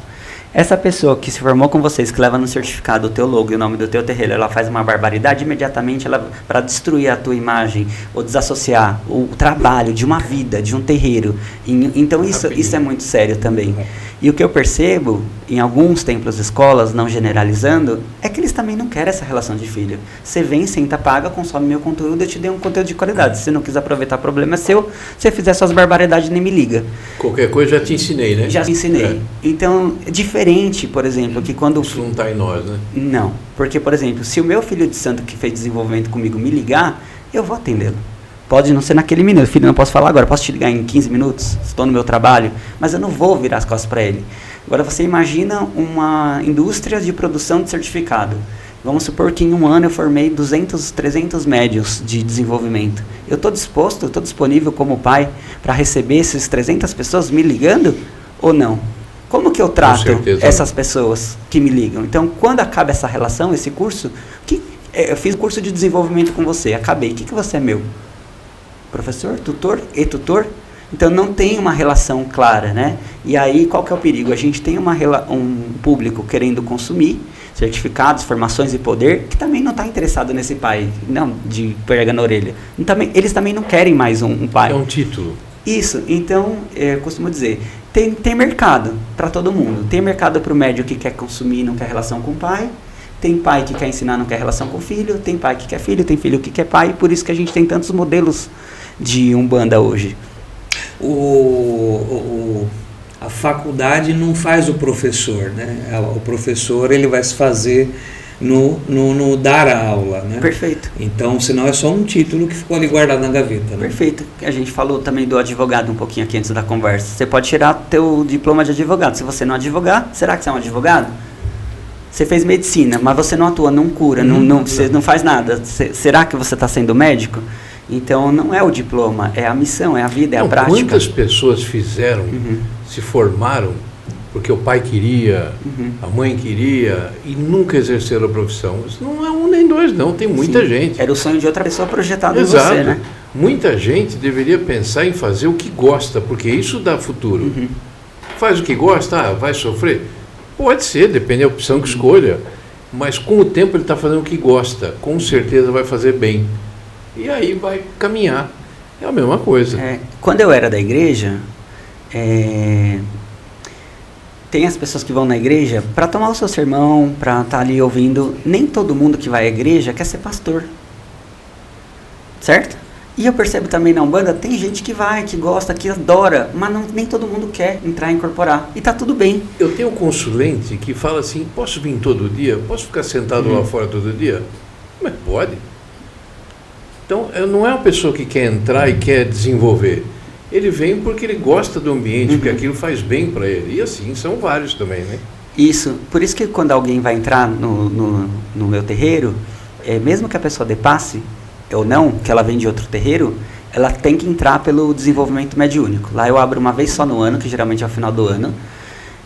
Essa pessoa que se formou com vocês, que leva no certificado o teu logo e o nome do teu terreiro, ela faz uma barbaridade, imediatamente ela, para destruir a tua imagem ou desassociar o trabalho de uma vida, de um terreiro. Então isso é muito sério também. E o que eu percebo em alguns templos e escolas, não generalizando, é que eles também não querem essa relação de filho. Você vem, senta, paga, consome meu conteúdo, eu te dei um conteúdo de qualidade. Se você não quiser aproveitar, problema é seu. Se você fizer suas barbaridades, nem me liga. Qualquer coisa já te ensinei, né? Já te ensinei. Então, é diferente, por exemplo, que quando... Isso não está em nós, né? Não. Porque, por exemplo, se o meu filho de santo que fez desenvolvimento comigo me ligar, eu vou atendê-lo. Pode não ser naquele minuto, filho, não posso falar agora, posso te ligar em 15 minutos, estou no meu trabalho, mas eu não vou virar as costas para ele. Agora você imagina uma indústria de produção de certificado. Vamos supor que em um ano eu formei 200, 300 médios de desenvolvimento. Eu estou disposto, estou disponível como pai para receber esses 300 pessoas me ligando ou não? Como que eu trato essas pessoas que me ligam? Então, quando acaba essa relação, esse curso, eu fiz curso de desenvolvimento com você, acabei, o que você é meu? Professor, tutor e tutor? Então não tem uma relação clara, né? E aí qual que é o perigo? A gente tem um público querendo consumir certificados, formações e poder, que também não está interessado nesse pai, não, de pega na orelha. Eles também não querem mais um pai. É um título. Isso, então, eu costumo dizer, tem mercado para todo mundo. Tem mercado para o médio que quer consumir e não quer relação com o pai. Tem pai que quer ensinar e não quer relação com o filho. Tem pai que quer filho, tem filho que quer pai. Por isso que a gente tem tantos modelos de Umbanda hoje. A faculdade não faz o professor, né? O professor ele vai se fazer no dar a aula, né? Perfeito. Então, senão é só um título que ficou ali guardado na gaveta, né? Perfeito. A gente falou também do advogado um pouquinho aqui antes da conversa. Você pode tirar teu diploma de advogado. Se você não advogar, será que você é um advogado? Você fez medicina, mas você não atua, não cura, você não faz nada. Será que você está sendo médico? Então, não é o diploma, é a missão, é a vida, é a prática. Quantas pessoas fizeram, se formaram, porque o pai queria, a mãe queria, e nunca exerceram a profissão? Isso não é um nem dois, não, tem muita gente. Era o sonho de outra pessoa projetado Exato. em você, né? Muita gente deveria pensar em fazer o que gosta, porque isso dá futuro. Faz o que gosta, vai sofrer? Pode ser, depende da opção que escolha, mas com o tempo ele está fazendo o que gosta, com certeza vai fazer bem. E aí vai caminhar. É a mesma coisa. Quando eu era da igreja, tem as pessoas que vão na igreja para tomar o seu sermão, para estar ali ouvindo. Nem todo mundo que vai à igreja quer ser pastor. Certo? E eu percebo também na Umbanda, tem gente que vai, que gosta, que adora, mas nem todo mundo quer entrar e incorporar. E tá tudo bem. Eu tenho um consulente que fala assim, posso vir todo dia? Posso ficar sentado lá fora todo dia? Mas pode. Então, não é uma pessoa que quer entrar e quer desenvolver. Ele vem porque ele gosta do ambiente, porque aquilo faz bem para ele. E assim, são vários também, né? Isso. Por isso que quando alguém vai entrar no meu terreiro, mesmo que a pessoa dê passe, ou não, que ela vem de outro terreiro, ela tem que entrar pelo desenvolvimento mediúnico. Lá eu abro uma vez só no ano, que geralmente é ao final do ano,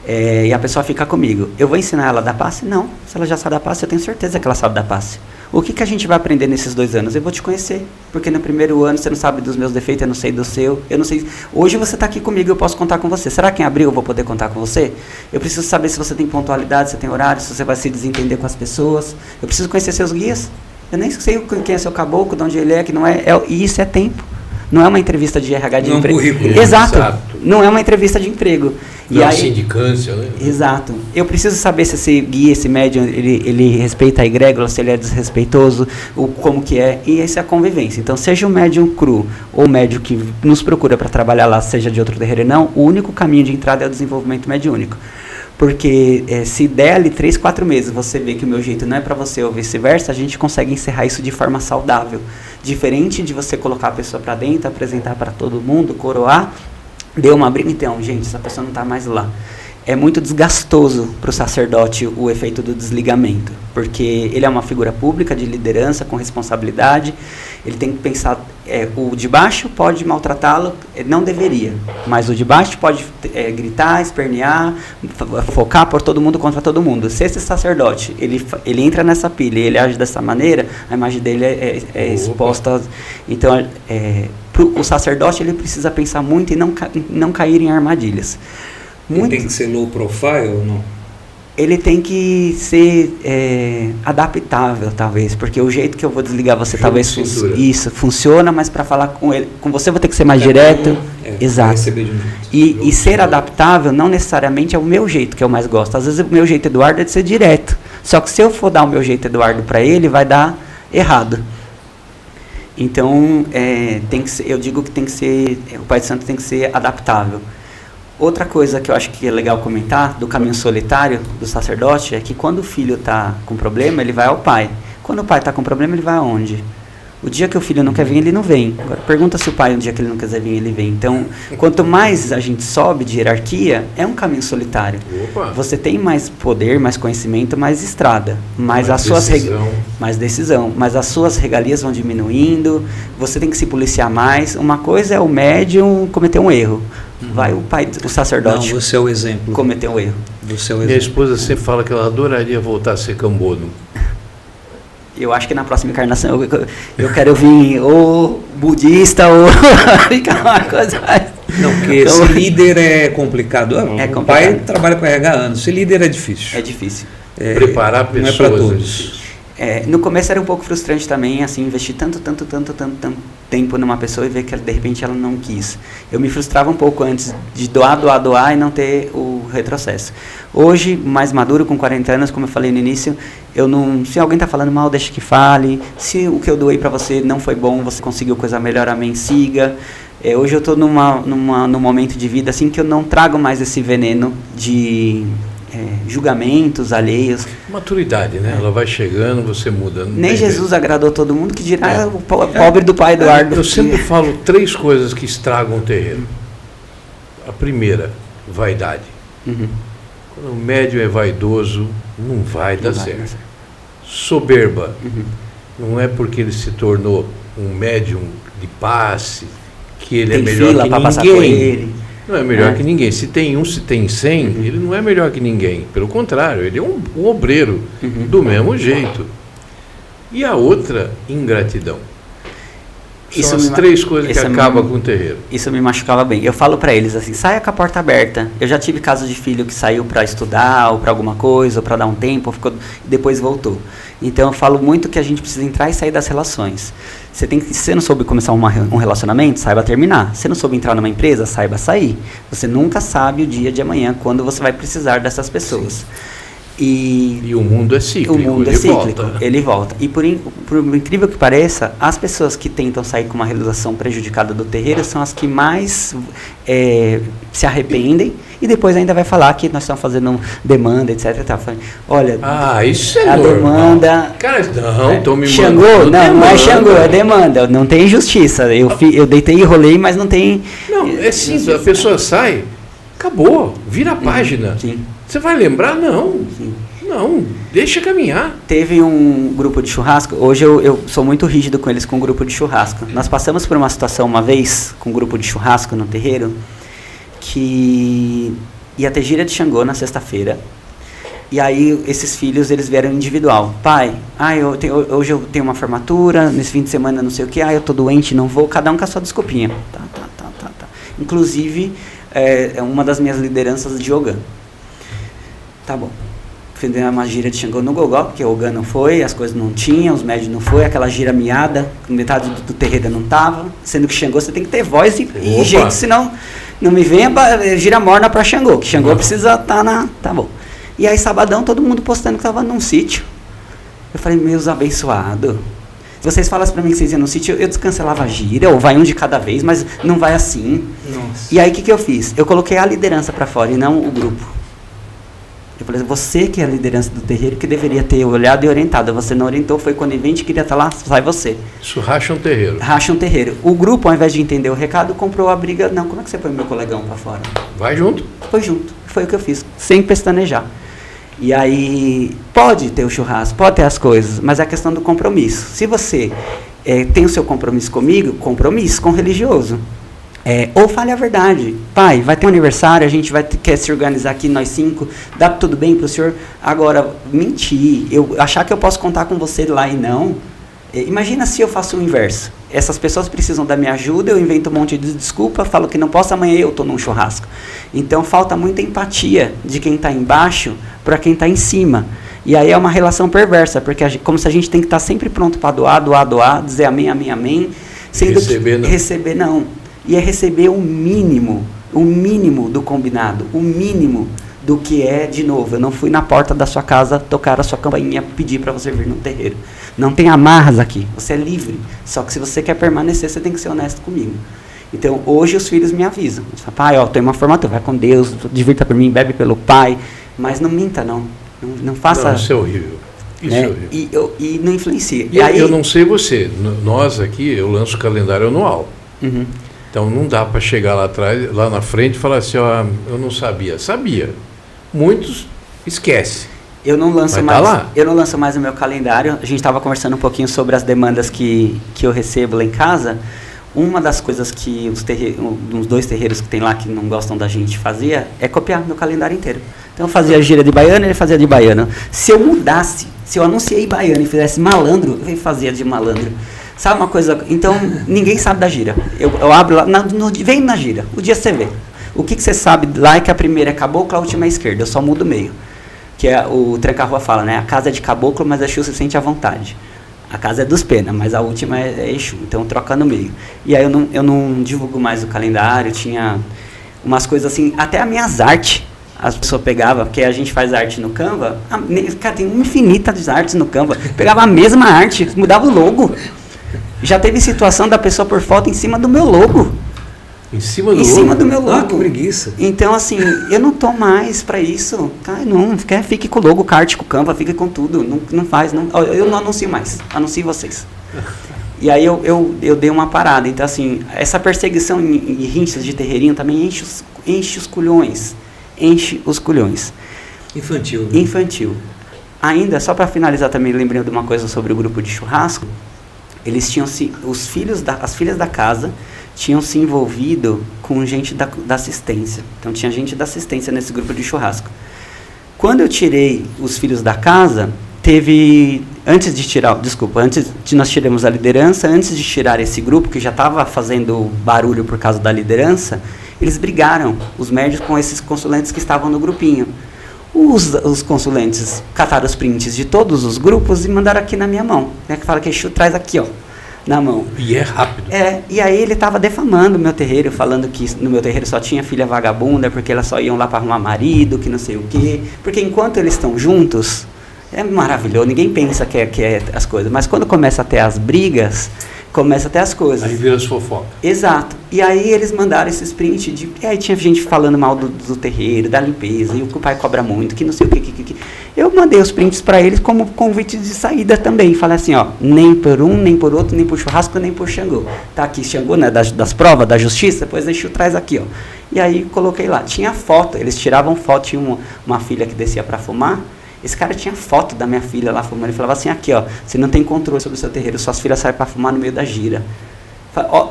e a pessoa fica comigo. Eu vou ensinar ela a dar passe? Não. Se ela já sabe dar passe, eu tenho certeza que ela sabe dar passe. O que a gente vai aprender nesses 2 anos? Eu vou te conhecer, porque no primeiro ano você não sabe dos meus defeitos, eu não sei do seu, eu não sei. Hoje você está aqui comigo, eu posso contar com você. Será que em abril eu vou poder contar com você? Eu preciso saber se você tem pontualidade, se você tem horário, se você vai se desentender com as pessoas. Eu preciso conhecer seus guias. Eu nem sei quem é seu caboclo, de onde ele é, que não é. E isso é tempo. Não é uma entrevista de RH de emprego. Exato. Não é uma entrevista de emprego. Não é sindicância, né? Exato. Eu preciso saber se esse guia, esse médium, ele respeita a egrégora, se ele é desrespeitoso, como que é. E essa é a convivência. Então, seja o médium cru ou o médium que nos procura para trabalhar lá, seja de outro terreiro ou não, o único caminho de entrada é o desenvolvimento mediúnico. Porque se der ali 3, 4 meses, você vê que o meu jeito não é para você ou vice-versa, a gente consegue encerrar isso de forma saudável. Diferente de você colocar a pessoa para dentro, apresentar para todo mundo, coroar, deu uma briga, então, gente, essa pessoa não está mais lá. É muito desgastoso para o sacerdote o efeito do desligamento, porque ele é uma figura pública de liderança com responsabilidade, ele tem que pensar, o de baixo pode maltratá-lo, não deveria, mas o de baixo pode gritar, espernear, focar por todo mundo contra todo mundo. Se esse sacerdote, ele entra nessa pilha e ele age dessa maneira, a imagem dele é exposta. Então, o sacerdote ele precisa pensar muito e não cair em armadilhas. Ele tem que ser low profile ou não? Ele tem que ser adaptável, talvez, porque o jeito que eu vou desligar você talvez isso funciona, mas para falar com você vou ter que ser mais direto. Exato. E ser adaptável não necessariamente é o meu jeito que eu mais gosto. Às vezes o meu jeito Eduardo é de ser direto. Só que se eu for dar o meu jeito Eduardo para ele, vai dar errado. Então, eu digo que tem que ser, o Pai de Santo tem que ser adaptável. Outra coisa que eu acho que é legal comentar do caminho solitário do sacerdote é que quando o filho está com problema, ele vai ao pai. Quando o pai está com problema, ele vai aonde? O dia que o filho não quer vir, ele não vem. Agora, pergunta se o pai, um dia que ele não quiser vir, ele vem. Então, quanto mais a gente sobe de hierarquia, é um caminho solitário. Opa. Você tem mais poder, mais conhecimento, mais estrada. Mais decisão. Mas as suas regalias vão diminuindo, você tem que se policiar mais. Uma coisa é o médium cometer um erro. Vai o sacerdote. Não, você é o exemplo. Cometeu um erro. Você é o exemplo. Minha esposa sempre fala que ela adoraria voltar a ser cambono. Eu acho que na próxima encarnação eu quero vir ou budista ou ficar uma coisa mais. Não, porque Então, ser líder é complicado. É O complicado. pai trabalha com RH há anos. Ser líder é difícil. É difícil. Preparar não é pessoas. para todos. No começo era um pouco frustrante também, assim, investir tanto tempo numa pessoa e ver que de repente ela não quis. Eu me frustrava um pouco antes de doar e não ter o retrocesso. Hoje, mais maduro, com 40 anos, como eu falei no início, se alguém está falando mal, deixa que fale. Se o que eu doei para você não foi bom, você conseguiu coisa melhor, amém, siga. Hoje eu estou num momento de vida assim que eu não trago mais esse veneno de julgamentos alheios. Maturidade, né? Ela vai chegando, você muda. Nem Jesus agradou todo mundo, que dirá o pobre do pai Eduardo. Eu sempre falo 3 coisas que estragam o terreiro. A primeira, vaidade. Uhum. Quando o médium é vaidoso, não vai dar Não vai, certo. Soberba. Uhum. Não é porque ele se tornou um médium de passe que ele Tem é melhor fila que para passar com ninguém. ele. Não é melhor que ninguém. Se tem 1, se tem 100, ele não é melhor que ninguém. Pelo contrário, ele é um obreiro do mesmo jeito. E a outra, ingratidão. São as 3 coisas que acabam com o terreiro. Isso me machucava bem. Eu falo para eles assim, saia com a porta aberta. Eu já tive casos de filho que saiu para estudar, ou para alguma coisa, ou para dar um tempo, depois voltou. Então eu falo muito que a gente precisa entrar e sair das relações. Se você não soube começar um relacionamento, saiba terminar. Se você não soube entrar numa empresa, saiba sair. Você nunca sabe o dia de amanhã, quando você vai precisar dessas pessoas. E o mundo é cíclico. O mundo é cíclico, volta. ele volta. E por incrível que pareça, as pessoas que tentam sair com uma realização prejudicada do terreiro são as que mais se arrependem e depois ainda vai falar que nós estamos fazendo demanda, etc. Olha, isso é a normal. demanda... Cara, não, estão me Xangô? mandando. Não é Xangô, é demanda. Não tem justiça. Eu deitei e rolei, mas não tem... Não, é simples. A pessoa sai, acabou, vira a página. Sim. Você vai lembrar? Não. Sim. Não, deixa caminhar. Teve um grupo de churrasco, hoje eu sou muito rígido com eles com um grupo de churrasco. Nós passamos por uma situação uma vez com um grupo de churrasco no terreiro, que ia ter gira de Xangô na sexta-feira. E aí esses filhos, eles vieram individual. Pai, hoje eu tenho uma formatura, nesse fim de semana não sei o que, eu tô doente, não vou, cada um com a sua desculpinha. Tá. Inclusive, uma das minhas lideranças de Ogã. Tá bom. Fizemos uma gira de Xangô no Gogó, porque o Ogã não foi, as coisas não tinham, os médios não foi, aquela gira miada, metade do terreiro não tava, sendo que Xangô você tem que ter voz e jeito, senão não me venha gira morna pra Xangô, que Xangô precisa estar tá bom. E aí sabadão todo mundo postando que tava num sítio. Eu falei, meus abençoados, se vocês falassem pra mim que vocês iam no sítio, eu descancelava a gira, ou vai um de cada vez, mas não vai assim. Nossa. E aí o que eu fiz? Eu coloquei a liderança pra fora e não o grupo. Eu falei, você que é a liderança do terreiro, que deveria ter olhado e orientado. Você não orientou, foi conivente, queria estar lá, sai você. Isso racha um terreiro. Racha um terreiro. O grupo, ao invés de entender o recado, comprou a briga. Não, como é que você põe meu colegão pra fora? Vai junto. Foi junto. Foi o que eu fiz, sem pestanejar. E aí, pode ter o churrasco, pode ter as coisas, mas é a questão do compromisso. Se você tem o seu compromisso comigo, compromisso com o religioso. Ou fale a verdade. Pai, vai ter um aniversário, a gente quer se organizar aqui, nós 5, dá tudo bem pro senhor? Agora, mentir, achar que eu posso contar com você lá e não. Imagina se eu faço o inverso. Essas pessoas precisam da minha ajuda, eu invento um monte de desculpa, falo que não posso, amanhã eu estou num churrasco. Então falta muita empatia de quem está embaixo para quem está em cima. E aí é uma relação perversa, porque como se a gente tem que estar sempre pronto para doar, dizer amém, amém, amém, sendo receber, não. Receber não. E é receber o mínimo do combinado, o mínimo do que é, de novo, eu não fui na porta da sua casa tocar a sua campainha, pedir para você vir no terreiro. Não tem amarras aqui, você é livre. Só que se você quer permanecer, você tem que ser honesto comigo. Então, hoje os filhos me avisam. Eles falam, pai, tem uma formatura, vai com Deus, divirta por mim, bebe pelo pai. Mas não minta, não faça... Não, isso é horrível. Isso é horrível. E não influencia. E aí, eu não sei você, nós aqui, eu lanço o calendário anual. Uhum. Então não dá para chegar lá atrás, lá na frente e falar assim, eu não sabia. Sabia. Muitos esquecem. Eu não lanço mais. Tá lá. Eu não lanço mais o meu calendário. A gente estava conversando um pouquinho sobre as demandas que eu recebo lá em casa. Uma das coisas que uns 2 terreiros que tem lá que não gostam da gente fazia é copiar meu calendário inteiro. Então eu fazia a gira de baiano, ele fazia de baiano. Se eu mudasse, se eu anunciei baiano e fizesse malandro, eu fazia de malandro. Sabe uma coisa? Então, ninguém sabe da gira. Eu abro lá, vem na gira, o dia você vê. O que você sabe lá é que a primeira é caboclo, a última é esquerda, eu só mudo o meio. Que é, o Tranca-Rua fala, né? A casa é de caboclo, mas a Exu se sente à vontade. A casa é dos Pena, mas a última é Exu, então troca no meio. E aí eu não divulgo mais o calendário, tinha umas coisas assim, até as minhas artes, as pessoas pegavam, porque a gente faz arte no Canva, cara, tem uma infinita de artes no Canva, pegava a mesma arte, mudava o logo. Já teve situação da pessoa por foto em cima do meu logo. Em cima do Em cima do meu Ah, logo. que preguiça. Então, assim, eu não tô mais pra isso. Cara, não, fique com o logo, kart, com o Canva, fique com tudo. Não faz, não. Eu não anuncio mais, anuncio vocês. E aí eu dei uma parada. Então, assim, essa perseguição em rinchas de terreirinho também enche os culhões. Enche os culhões. Infantil. Né? Infantil. Ainda, só pra finalizar também, lembrei de uma coisa sobre o grupo de churrasco. Eles tinham as filhas da casa tinham se envolvido com gente da assistência. Então tinha gente da assistência nesse grupo de churrasco. Quando eu tirei os filhos da casa, antes de nós tirarmos a liderança, antes de tirar esse grupo, que já estava fazendo barulho por causa da liderança, eles brigaram, os médios, com esses consulentes que estavam no grupinho. Os consulentes cataram os prints de todos os grupos e mandaram aqui na minha mão. Né, que fala que Exu traz aqui, ó, na mão. E é rápido. E aí ele estava defamando o meu terreiro, falando que no meu terreiro só tinha filha vagabunda, porque elas só iam lá para arrumar marido, que não sei o quê. Porque enquanto eles estão juntos, é maravilhoso, ninguém pensa que é as coisas. Mas quando começa a ter as brigas, começa a ter as coisas. Aí vira as fofocas. Exato. E aí eles mandaram esses prints e aí tinha gente falando mal do terreiro, da limpeza, e o que o pai cobra muito, que não sei o que. Eu mandei os prints para eles como convite de saída também. Falei assim, ó, nem por um, nem por outro, nem por churrasco, nem por Xangô. Tá aqui Xangô, né, das provas, da justiça, depois Exu traz aqui, ó. E aí coloquei lá. Tinha foto, eles tiravam foto, tinha uma filha que descia para fumar. Esse cara tinha foto da minha filha lá fumando. Ele falava assim, aqui, ó, você não tem controle sobre o seu terreiro, suas filhas saem para fumar no meio da gira.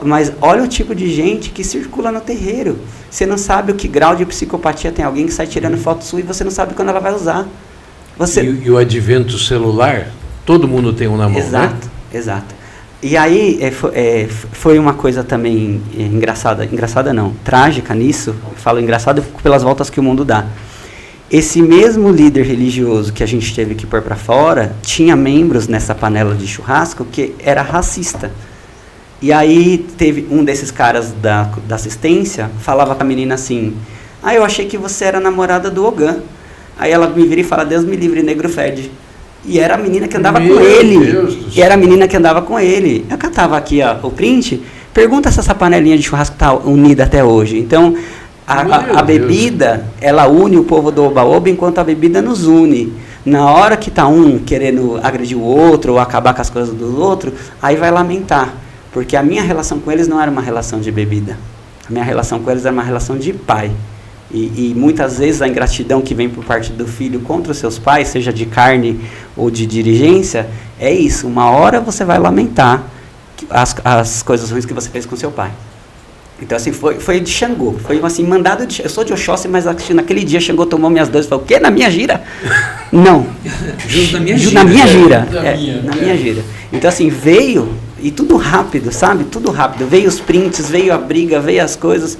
Mas olha o tipo de gente que circula no terreiro. Você não sabe o que grau de psicopatia tem alguém que sai tirando foto sua e você não sabe quando ela vai usar. E o advento celular, todo mundo tem um na mão, exato, né? Exato. E aí foi uma coisa também engraçada não, trágica nisso. Eu falo engraçado pelas voltas que o mundo dá. Esse mesmo líder religioso que a gente teve que pôr para fora, tinha membros nessa panela de churrasco que era racista. E aí teve um desses caras da assistência, falava com a menina assim, eu achei que você era namorada do Ogã. Aí ela me vira e fala, Deus me livre, negro fede. E era a menina que andava com ele. E era a menina que andava com ele. Eu catava aqui o print, pergunta se essa panelinha de churrasco está unida até hoje. Então, a bebida, ela une o povo do Oba-Oba, enquanto a bebida nos une. Na hora que está um querendo agredir o outro, ou acabar com as coisas do outro, aí vai lamentar. Porque a minha relação com eles não era uma relação de bebida. A minha relação com eles era uma relação de pai. E muitas vezes a ingratidão que vem por parte do filho contra os seus pais, seja de carne ou de dirigência, é isso. Uma hora você vai lamentar as coisas ruins que você fez com seu pai. Então, assim, foi de Xangô. Foi, assim, mandado de... Eu sou de Oxóssi, mas naquele dia Xangô tomou minhas dores e falou, o quê? Na minha gira? Não. Justo na minha gira. Na minha gira. Na minha gira. Então, assim, veio, e tudo rápido, sabe? Tudo rápido. Veio os prints, veio a briga, veio as coisas...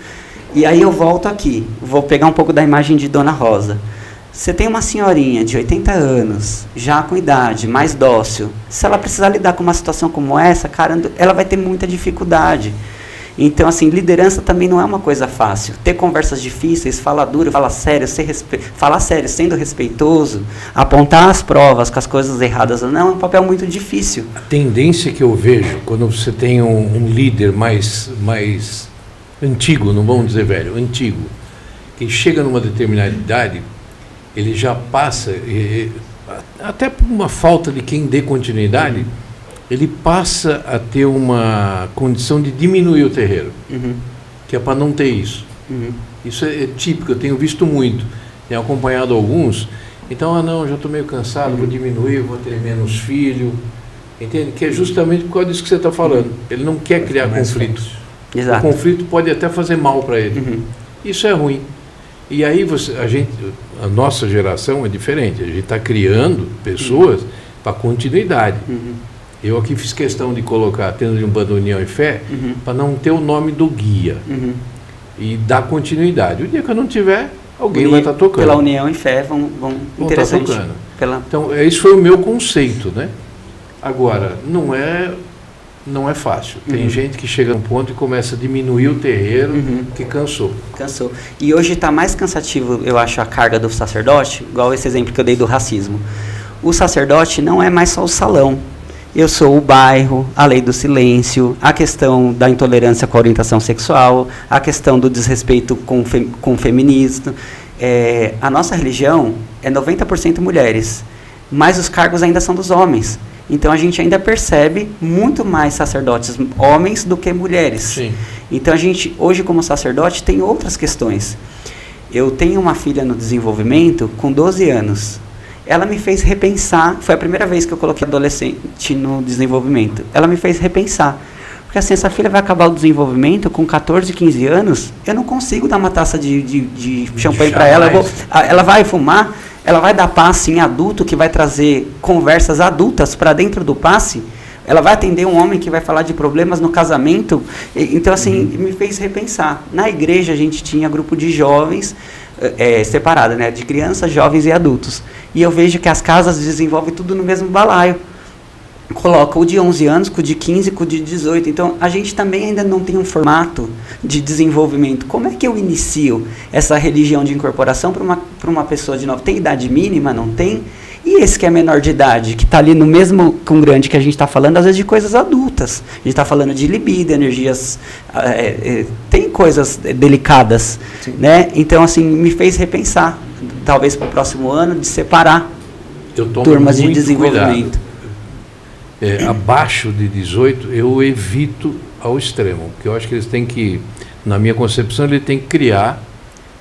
E aí eu volto aqui, vou pegar um pouco da imagem de Dona Rosa. Você tem uma senhorinha de 80 anos, já com idade, mais dócil. Se ela precisar lidar com uma situação como essa, cara, ela vai ter muita dificuldade. Então, assim, liderança também não é uma coisa fácil. Ter conversas difíceis, falar duro, falar sério, sendo respeitoso, apontar as provas com as coisas erradas ou não, é um papel muito difícil. A tendência que eu vejo, quando você tem um líder mais antigo, não vamos dizer velho, antigo, que chega numa determinada idade, ele já passa, até por uma falta de quem dê continuidade, ele passa a ter uma condição de diminuir o terreiro, que é para não ter isso. Isso é típico, eu tenho visto muito, tenho acompanhado alguns, então, não, já estou meio cansado, vou diminuir, vou ter menos filho, entende? Que é justamente por causa disso que você está falando, ele não quer criar conflitos. Exato. O conflito pode até fazer mal para ele. Isso é ruim. E aí a nossa geração é diferente. A gente está criando pessoas para continuidade. Eu aqui fiz questão de colocar Tenda de Umbanda União e Fé para não ter o nome do guia e dar continuidade. O dia que eu não tiver, alguém vai estar tocando. Pela União e Fé vão interessante. Tá tocando. Então, esse foi o meu conceito, né? Agora, não é fácil. Tem gente que chega num ponto e começa a diminuir o terreiro, que cansou. Cansou. E hoje está mais cansativo, eu acho, a carga do sacerdote, igual esse exemplo que eu dei do racismo. O sacerdote não é mais só o salão. Eu sou o bairro, a lei do silêncio, a questão da intolerância com a orientação sexual, a questão do desrespeito com o feminismo. A nossa religião é 90% mulheres, mas os cargos ainda são dos homens. Então a gente ainda percebe muito mais sacerdotes homens do que mulheres. Sim. Então a gente, hoje como sacerdote, tem outras questões. Eu tenho uma filha no desenvolvimento com 12 anos. Ela me fez repensar, foi a primeira vez que eu coloquei adolescente no desenvolvimento. Ela me fez repensar. Porque assim, essa filha vai acabar o desenvolvimento com 14, 15 anos, eu não consigo dar uma taça de champanhe para ela. Ela vai fumar, ela vai dar passe em adulto, que vai trazer conversas adultas para dentro do passe. Ela vai atender um homem que vai falar de problemas no casamento. Então, assim, me fez repensar. Na igreja, a gente tinha grupo de jovens, separado, né? De crianças, jovens e adultos. E eu vejo que as casas desenvolvem tudo no mesmo balaio. Coloca o de 11 anos, com o de 15, com o de 18. Então, a gente também ainda não tem um formato de desenvolvimento. Como é que eu inicio essa religião de incorporação para uma pessoa de novo? Tem idade mínima? Não tem? E esse que é menor de idade, que está ali no mesmo congruente que a gente está falando, às vezes de coisas adultas. A gente está falando de libido, energias... tem coisas delicadas, né? Então, assim, me fez repensar, talvez para o próximo ano, de separar turmas de desenvolvimento. Abaixo de 18, eu evito ao extremo, porque eu acho que eles têm que, na minha concepção, ele tem que criar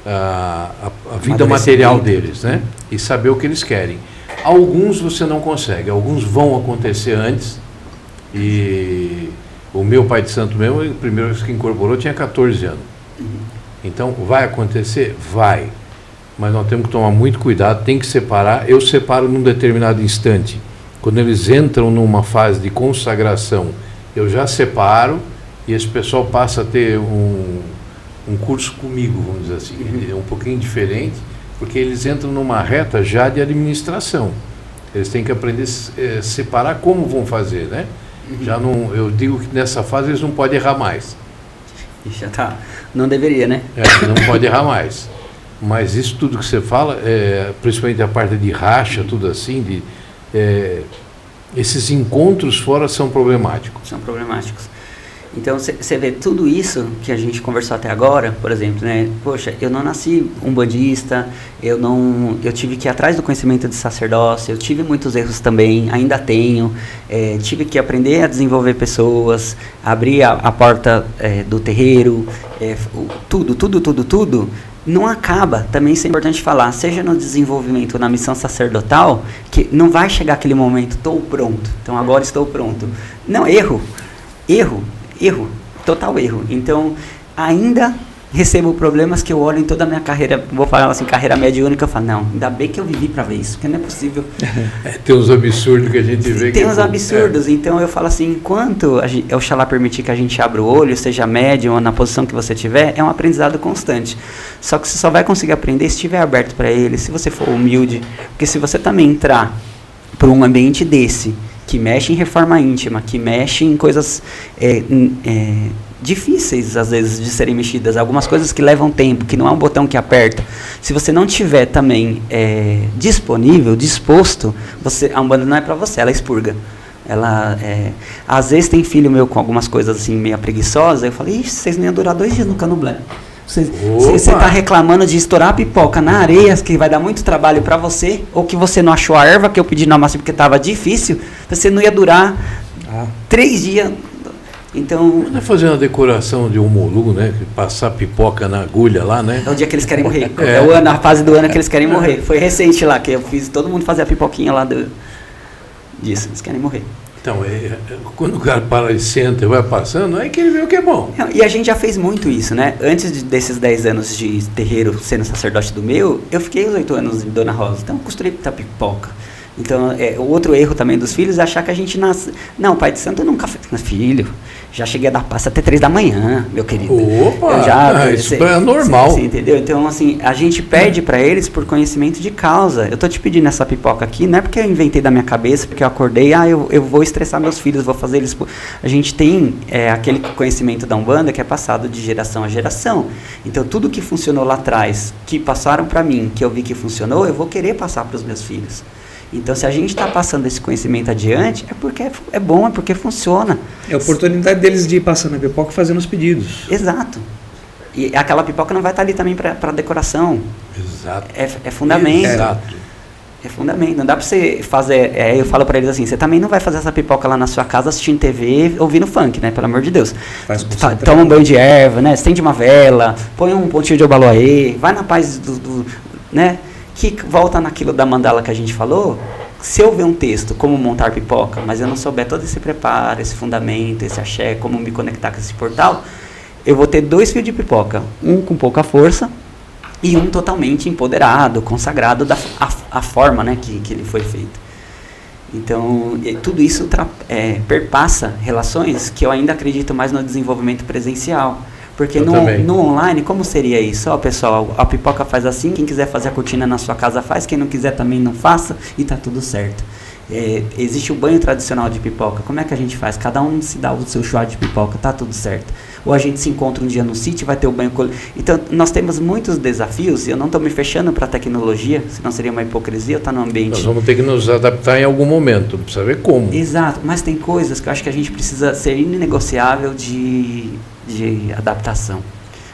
a vida material deles, né? E saber o que eles querem. Alguns você não consegue, alguns vão acontecer antes, e o meu pai de santo mesmo, o primeiro que incorporou, tinha 14 anos. Então, vai acontecer? Vai. Mas nós temos que tomar muito cuidado, tem que separar. Eu separo num determinado instante. Quando eles entram numa fase de consagração, eu já separo e esse pessoal passa a ter um curso comigo, vamos dizer assim. É um pouquinho diferente, porque eles entram numa reta já de administração. Eles têm que aprender a separar como vão fazer, né? Já não, eu digo que nessa fase eles não podem errar mais. Já tá. Não deveria, né? Não pode errar mais. Mas isso tudo que você fala, principalmente a parte de racha, tudo assim, esses encontros fora são problemáticos. São problemáticos. Então, você vê tudo isso que a gente conversou até agora, por exemplo, né? Poxa, eu não nasci umbandista, eu tive que ir atrás do conhecimento de sacerdócio, eu tive muitos erros também, ainda tenho, tive que aprender a desenvolver pessoas, abrir a porta do terreiro, tudo. Não acaba, também isso é importante falar, seja no desenvolvimento ou na missão sacerdotal, que não vai chegar aquele momento, estou pronto, então agora estou pronto. Não, erro, total erro. Então, ainda recebo problemas que eu olho em toda a minha carreira, vou falar assim, carreira mediúnica, eu falo, não, ainda bem que eu vivi para ver isso, porque não é possível. Tem uns absurdos que a gente vê. Tem uns absurdos, então eu falo assim, enquanto Oxalá permitir que a gente abra o olho, seja médium ou na posição que você tiver, é um aprendizado constante. Só que você só vai conseguir aprender se estiver aberto para ele, se você for humilde, porque se você também entrar para um ambiente desse, que mexe em reforma íntima, que mexe em coisas difíceis, às vezes, de serem mexidas, algumas coisas que levam tempo, que não é um botão que aperta. Se você não tiver também disponível, disposto, a Umbanda não é para você, ela expurga. Às vezes tem filho meu com algumas coisas assim, meio preguiçosas, eu falo, ixi, vocês não iam durar 2 dias no candomblé. Você está reclamando de estourar a pipoca na areia, que vai dar muito trabalho para você, ou que você não achou a erva que eu pedi na massa porque estava difícil, você não ia durar 3 dias. Então, não é fazer uma decoração de homologo, né? Passar pipoca na agulha lá, né? É o dia que eles querem morrer. A fase do ano que eles querem morrer. Foi recente lá, que eu fiz todo mundo fazer a pipoquinha lá disso. Eles querem morrer. Então, quando o cara para e senta e vai passando, é que ele vê o que é bom. E a gente já fez muito isso, né? Antes desses 10 anos de terreiro sendo sacerdote do meu, eu fiquei os 8 anos em Dona Rosa. Então, eu costurei muita pipoca. Então, outro erro também dos filhos é achar que a gente nasce... Não, pai de santo nunca fez. Filho, já cheguei a dar passe até 3 da manhã, meu querido. Opa, isso é normal. Você entendeu? Então, assim, a gente pede para eles por conhecimento de causa. Eu tô te pedindo essa pipoca aqui, não é porque eu inventei da minha cabeça, porque eu acordei, eu vou estressar meus filhos, vou fazer eles... A gente tem aquele conhecimento da Umbanda que é passado de geração a geração. Então, tudo que funcionou lá atrás, que passaram para mim, que eu vi que funcionou, eu vou querer passar para os meus filhos. Então, se a gente está passando esse conhecimento adiante, é porque é bom, é porque funciona. É a oportunidade deles de ir passando a pipoca e fazendo os pedidos. Exato. E aquela pipoca não vai estar ali também para decoração. Exato. É fundamento. Exato. É fundamento. Não dá para você fazer... eu falo para eles assim, você também não vai fazer essa pipoca lá na sua casa assistindo TV, ouvindo funk, né? Pelo amor de Deus. Toma um banho de erva, né? Acende uma vela, põe um pontinho de obaloaê, vai na paz né? Que volta naquilo da mandala que a gente falou. Se eu ver um texto, como montar pipoca, mas eu não souber todo esse preparo, esse fundamento, esse axé, como me conectar com esse portal, eu vou ter 2 fios de pipoca, um com pouca força e um totalmente empoderado, consagrado a forma, né, que ele foi feito. Então, tudo isso perpassa relações que eu ainda acredito mais no desenvolvimento presencial. Porque no online, como seria isso? Ó, pessoal, a pipoca faz assim, quem quiser fazer a cortina na sua casa faz, quem não quiser também não faça, e tá tudo certo. Existe o banho tradicional de pipoca, como é que a gente faz? Cada um se dá o seu chá de pipoca, tá tudo certo. Ou a gente se encontra um dia no sítio, vai ter o banho... Então, nós temos muitos desafios, e eu não estou me fechando para a tecnologia, senão seria uma hipocrisia eu estar no ambiente... Nós vamos ter que nos adaptar em algum momento, precisa ver como. Exato, mas tem coisas que eu acho que a gente precisa ser inegociável de adaptação.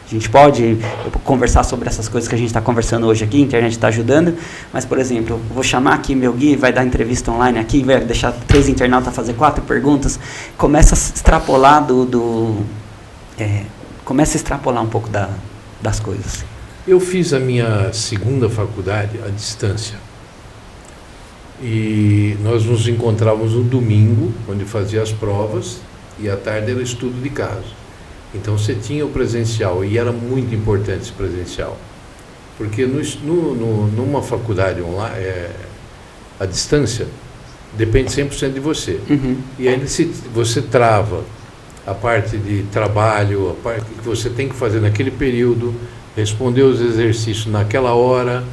A gente pode conversar sobre essas coisas que a gente está conversando hoje aqui, a internet está ajudando, mas, por exemplo, eu vou chamar aqui meu guia, vai dar entrevista online aqui, vai deixar 3 internautas fazer 4 perguntas, começa a extrapolar começa a extrapolar um pouco das coisas. Eu fiz a minha segunda faculdade à distância. E nós nos encontrávamos no domingo, onde fazia as provas, e à tarde era estudo de caso. Então você tinha o presencial, e era muito importante esse presencial. Porque numa faculdade online, à distância, depende 100% de você. Uhum. E aí você trava a parte de trabalho, a parte que você tem que fazer naquele período, responder os exercícios naquela hora,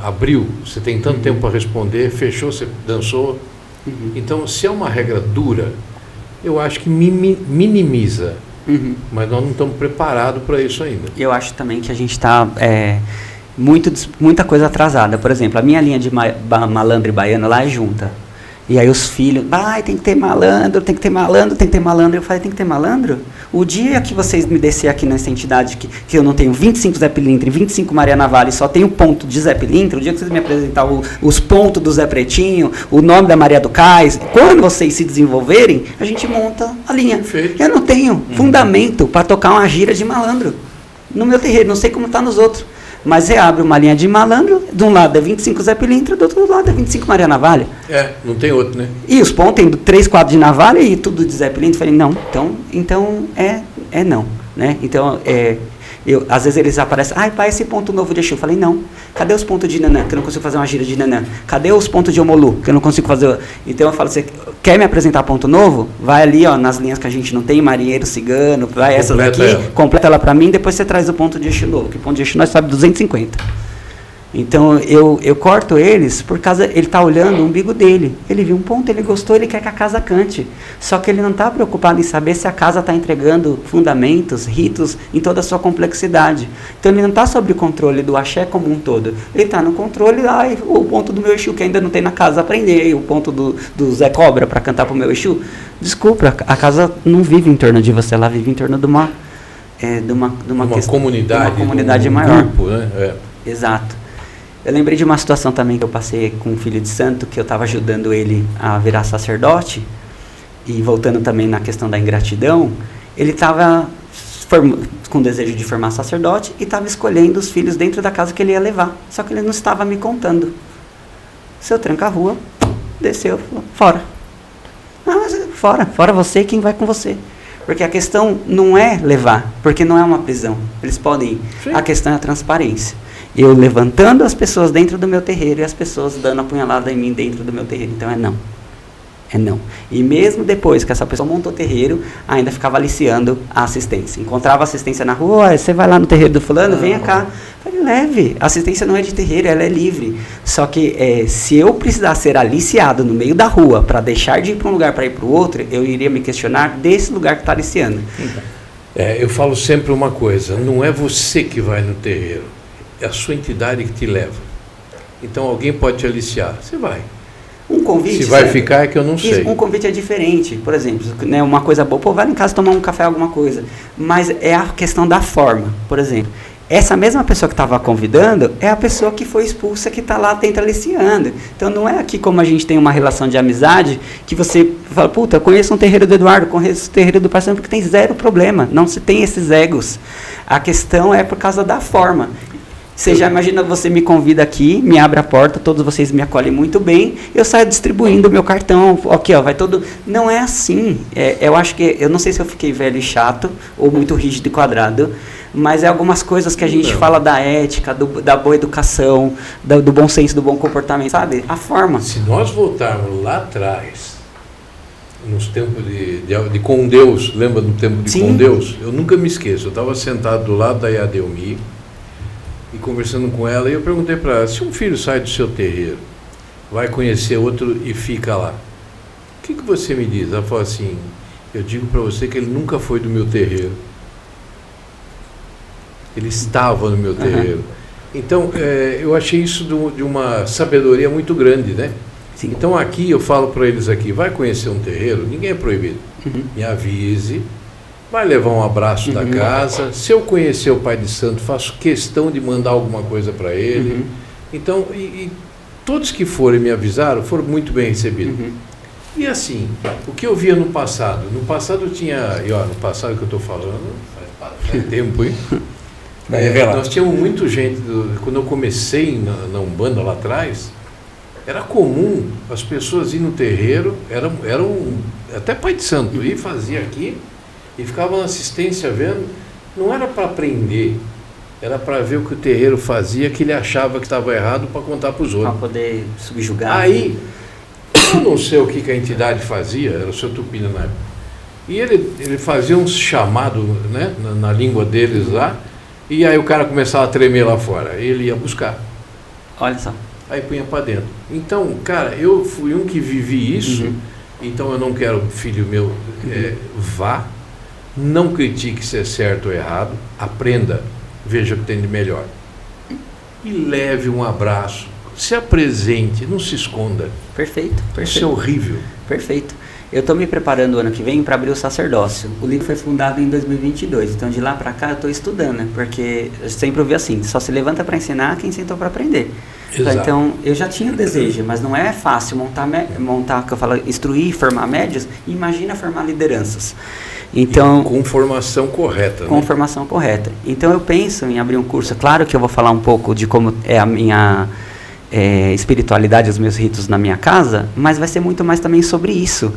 abriu, você tem tanto tempo para responder, fechou, você dançou. Uhum. Então, se é uma regra dura, eu acho que minimiza. Uhum. Mas nós não estamos preparados para isso ainda. Eu acho também que a gente está muita coisa atrasada. Por exemplo, a minha linha de malandro e baiano lá é junta. E aí os filhos, tem que ter malandro, tem que ter malandro, tem que ter malandro. Eu falei, tem que ter malandro? O dia que vocês me descer aqui nessa entidade que eu não tenho 25 Zé Pilintra e 25 Maria Navalha e só tenho ponto de Zé Pilintra, o dia que vocês me apresentar os pontos do Zé Pretinho, o nome da Maria do Cais, quando vocês se desenvolverem, a gente monta a linha. Perfeito. Eu não tenho fundamento para tocar uma gira de malandro no meu terreiro, não sei como está nos outros. Mas reabre uma linha de malandro, de um lado é 25 Zé Pilintra, do outro lado é 25 Maria Navalha. Não tem outro, né? E os pontos tem 3 quadros de navalha e tudo de Zé Pilintra. Falei, não, então não, né? Então, às vezes eles aparecem, pai, esse ponto novo de Exu. Eu falei, não, cadê os pontos de Nanã, que eu não consigo fazer uma gira de Nanã? Cadê os pontos de Omolu, que eu não consigo fazer? Então eu falo, você quer me apresentar ponto novo? Vai ali, ó, nas linhas que a gente não tem, marinheiro, cigano, vai essa daqui, completa ela pra mim, depois você traz o ponto de Exu novo, que o ponto de Exu nós sabe 250. Então eu corto eles por causa, ele está olhando o umbigo dele, ele viu um ponto, ele gostou, ele quer que a casa cante, só que ele não está preocupado em saber se a casa está entregando fundamentos, ritos em toda a sua complexidade. Então ele não está sob o controle do axé como um todo, ele está no controle, o ponto do meu Exu que ainda não tem na casa, aprender, o ponto do Zé Cobra para cantar para o meu Exu. Desculpa, a casa não vive em torno de você, ela vive em torno de uma comunidade maior. Grupo, né? Exato. Eu lembrei de uma situação também que eu passei com um filho de santo, que eu estava ajudando ele a virar sacerdote, e voltando também na questão da ingratidão, ele estava com desejo de formar sacerdote e estava escolhendo os filhos dentro da casa que ele ia levar, só que ele não estava me contando. Seu tranca-rua, desceu, falou, fora. Mas fora você, quem vai com você? Porque a questão não é levar, porque não é uma prisão. Eles podem ir. Sim. A questão é a transparência. Eu levantando as pessoas dentro do meu terreiro e as pessoas dando apunhalada em mim dentro do meu terreiro. Então é não. É não. E mesmo depois que essa pessoa montou o terreiro, ainda ficava aliciando a assistência. Encontrava assistência na rua, você vai lá no terreiro do fulano, venha cá. Falei, leve. A assistência não é de terreiro, ela é livre. Só que se eu precisar ser aliciado no meio da rua para deixar de ir para um lugar para ir para o outro, eu iria me questionar desse lugar que está aliciando. Eu falo sempre uma coisa, não é você que vai no terreiro, é a sua entidade que te leva. Então alguém pode te aliciar, você vai. Um convite, se vai ficar é que eu não sei. Um convite é diferente, por exemplo, né, uma coisa boa, pô, vai em casa tomar um café, alguma coisa. Mas é a questão da forma, por exemplo. Essa mesma pessoa que estava convidando é a pessoa que foi expulsa, que está lá tenta aliciando. Então não é aqui como a gente tem uma relação de amizade, que você fala, puta, eu conheço um terreiro do Eduardo, conheço o terreiro do Parceiro, porque tem zero problema, não se tem esses egos. A questão é por causa da forma. Você já imagina, você me convida aqui, me abre a porta, todos vocês me acolhem muito bem, eu saio distribuindo o meu cartão, aqui ó, vai todo... Não é assim, eu acho que, eu não sei se eu fiquei velho e chato, ou muito rígido e quadrado, mas é algumas coisas que a gente fala da ética, da boa educação, do bom senso, do bom comportamento, sabe? A forma. Se nós voltarmos lá atrás, nos tempos de com Deus, lembra do tempo de com Deus? Eu nunca me esqueço, eu estava sentado do lado da Yadelmi, e conversando com ela, e eu perguntei para ela, se um filho sai do seu terreiro, vai conhecer outro e fica lá, o que você me diz? Ela falou assim, eu digo para você que ele nunca foi do meu terreiro. Ele estava no meu terreiro. Então, eu achei isso de uma sabedoria muito grande, né? Sim. Então aqui, eu falo para eles aqui, vai conhecer um terreiro, ninguém é proibido. Me avise, vai levar um abraço da casa. Se eu conhecer o Pai de Santo, faço questão de mandar alguma coisa para ele. Então, e todos que forem me avisaram, foram muito bem recebidos. E assim, o que eu via no passado eu tinha, e ó, no passado que eu estou falando, faz tempo, hein? Nós tínhamos muita gente, quando eu comecei na Umbanda lá atrás, era comum as pessoas ir no terreiro, eram até Pai de Santo, e fazia aqui, e ficava na assistência vendo, não era para aprender, era para ver o que o terreiro fazia, que ele achava que estava errado para contar para os outros. Para poder subjugar. Aí, eu não sei o que a entidade fazia, era o seu Tupina na época, e ele fazia um chamado, né, na língua deles lá, e aí o cara começava a tremer lá fora, ele ia buscar. Olha só. Aí punha para dentro. Então, cara, eu fui um que vivi isso, então eu não quero que filho meu vá, não critique se é certo ou errado, aprenda, veja o que tem de melhor. E leve um abraço, se apresente, não se esconda. Perfeito. Isso é horrível. Perfeito. Eu estou me preparando o ano que vem para abrir o sacerdócio. O livro foi fundado em 2022, então de lá para cá eu estou estudando, né? Porque eu sempre ouvi assim, só se levanta para ensinar quem sentou para aprender. Exato. Então eu já tinha o desejo, mas não é fácil montar, que eu falo, instruir, formar médios, imagina formar lideranças. Então, com formação correta. Com formação correta. Então eu penso em abrir um curso, claro que eu vou falar um pouco de como é a minha espiritualidade, os meus ritos na minha casa, mas vai ser muito mais também sobre isso,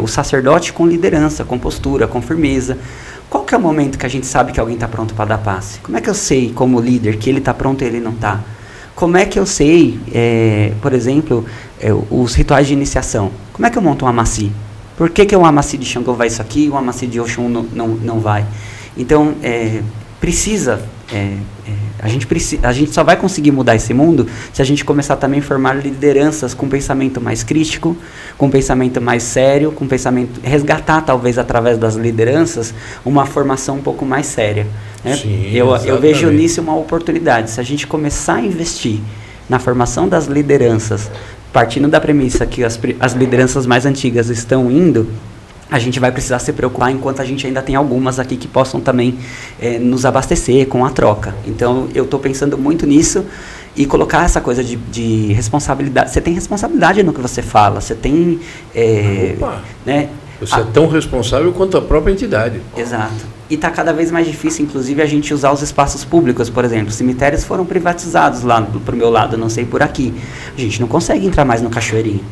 o sacerdote com liderança, com postura, com firmeza. Qual que é o momento que a gente sabe que alguém está pronto para dar passe? Como é que eu sei, como líder, que ele está pronto e ele não está? Como é que eu sei, por exemplo, os rituais de iniciação? Como é que eu monto um amaci? Por que o amaci de Xangô vai isso aqui e o amaci de Oxum não vai? Então, a gente só vai conseguir mudar esse mundo se a gente começar também a formar lideranças com pensamento mais crítico, com pensamento mais sério, com pensamento, resgatar talvez através das lideranças uma formação um pouco mais séria, né? Sim, eu vejo nisso uma oportunidade. Se a gente começar a investir na formação das lideranças, partindo da premissa que as lideranças mais antigas estão indo, a gente vai precisar se preocupar enquanto a gente ainda tem algumas aqui que possam também nos abastecer com a troca. Então, eu estou pensando muito nisso e colocar essa coisa de responsabilidade. Você tem responsabilidade no que você fala, você tem... né? Você é tão responsável quanto a própria entidade. Exato. E está cada vez mais difícil, inclusive, a gente usar os espaços públicos, por exemplo. Cemitérios foram privatizados lá para o meu lado, não sei por aqui. A gente não consegue entrar mais no Cachoeirinho.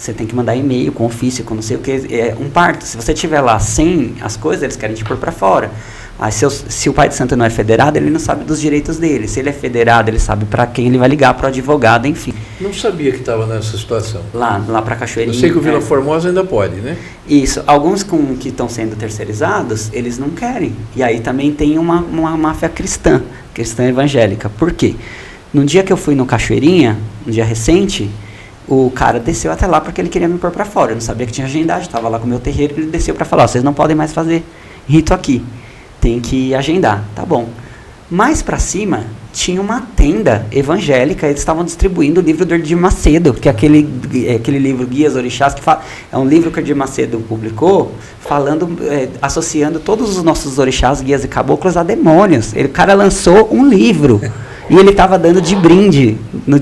Você tem que mandar e-mail com ofício, com não sei o que. É um parto. Se você tiver lá sem as coisas, eles querem te pôr para fora. Aí, se o pai de santo não é federado, ele não sabe dos direitos dele. Se ele é federado, ele sabe para quem ele vai ligar, para o advogado, enfim. Não sabia que estava nessa situação. Lá para Cachoeirinha. Eu sei que o Vila Formosa ainda pode, né? Isso. Alguns que estão sendo terceirizados, eles não querem. E aí também tem uma máfia cristã evangélica. Por quê? No dia que eu fui no Cachoeirinha, um dia recente, o cara desceu até lá porque ele queria me pôr para fora. Eu não sabia que tinha agendagem, estava lá com o meu terreiro, ele desceu para falar, vocês não podem mais fazer rito aqui. Tem que agendar, tá bom. Mais para cima, tinha uma tenda evangélica, eles estavam distribuindo o livro do Edir Macedo, que é aquele livro Guias Orixás, que é um livro que o Edir Macedo publicou, falando, associando todos os nossos orixás, guias e caboclos a demônios. O cara lançou um livro, e ele estava dando de brinde,